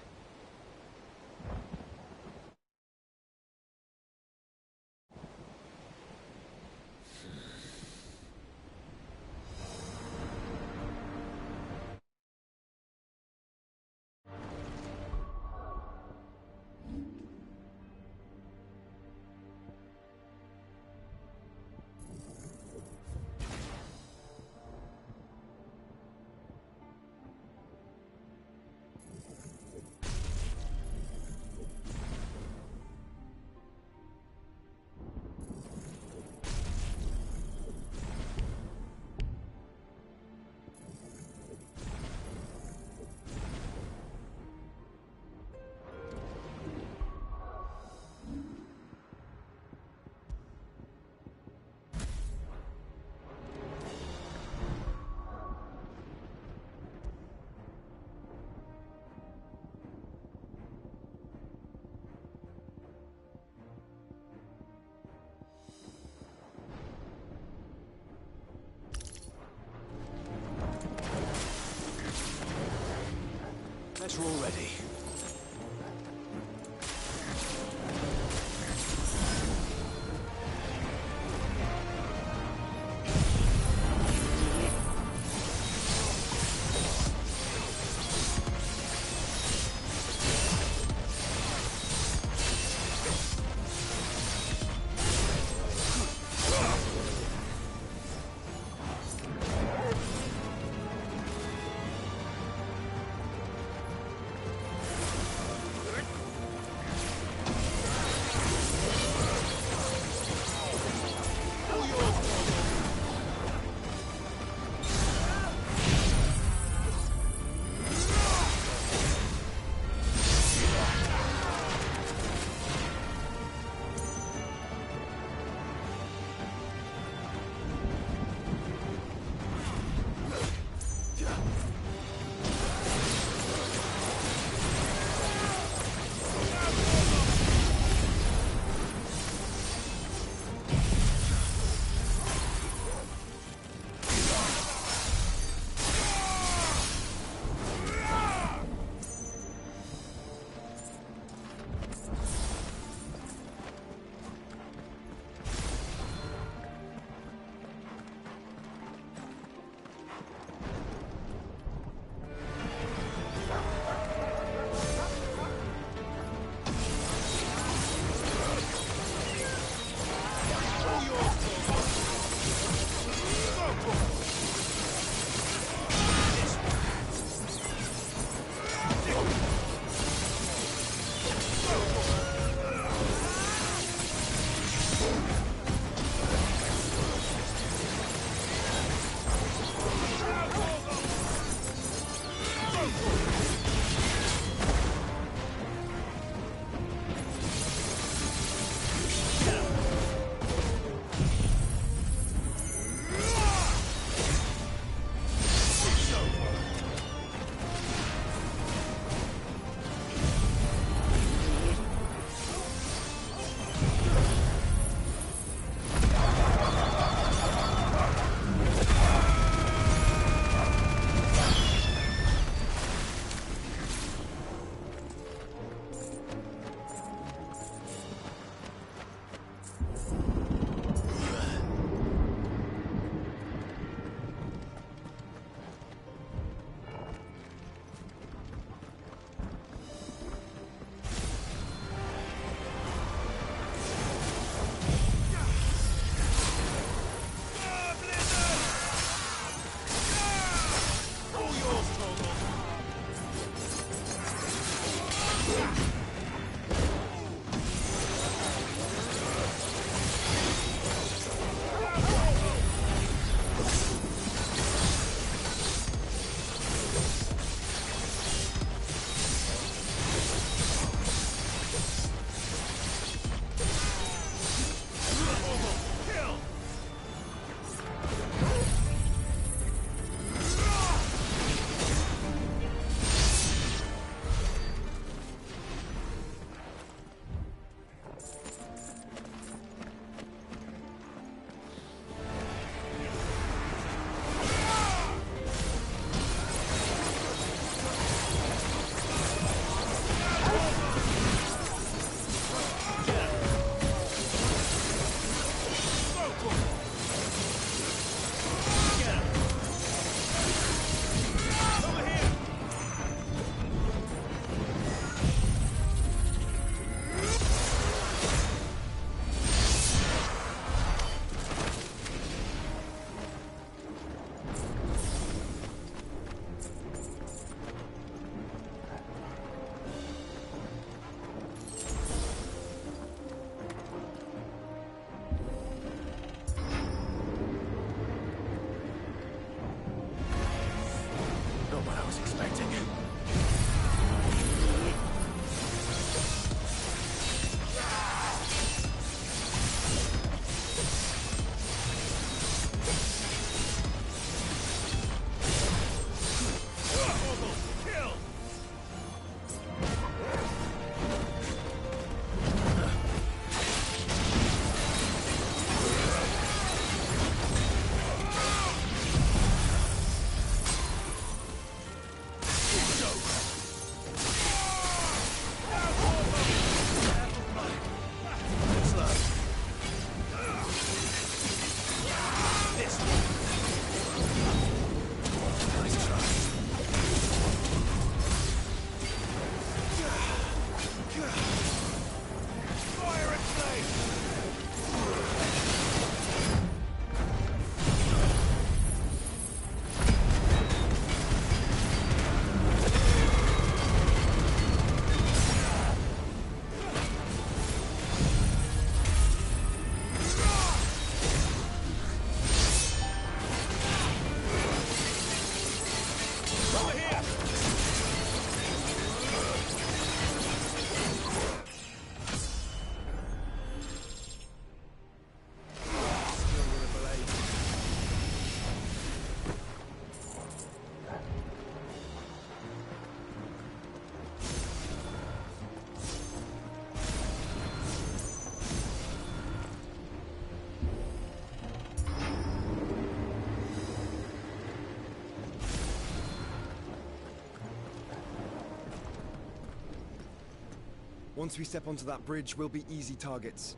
S14: Once we step onto that bridge, we'll be easy targets.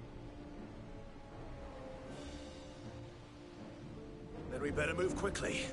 S3: Then we better move quickly.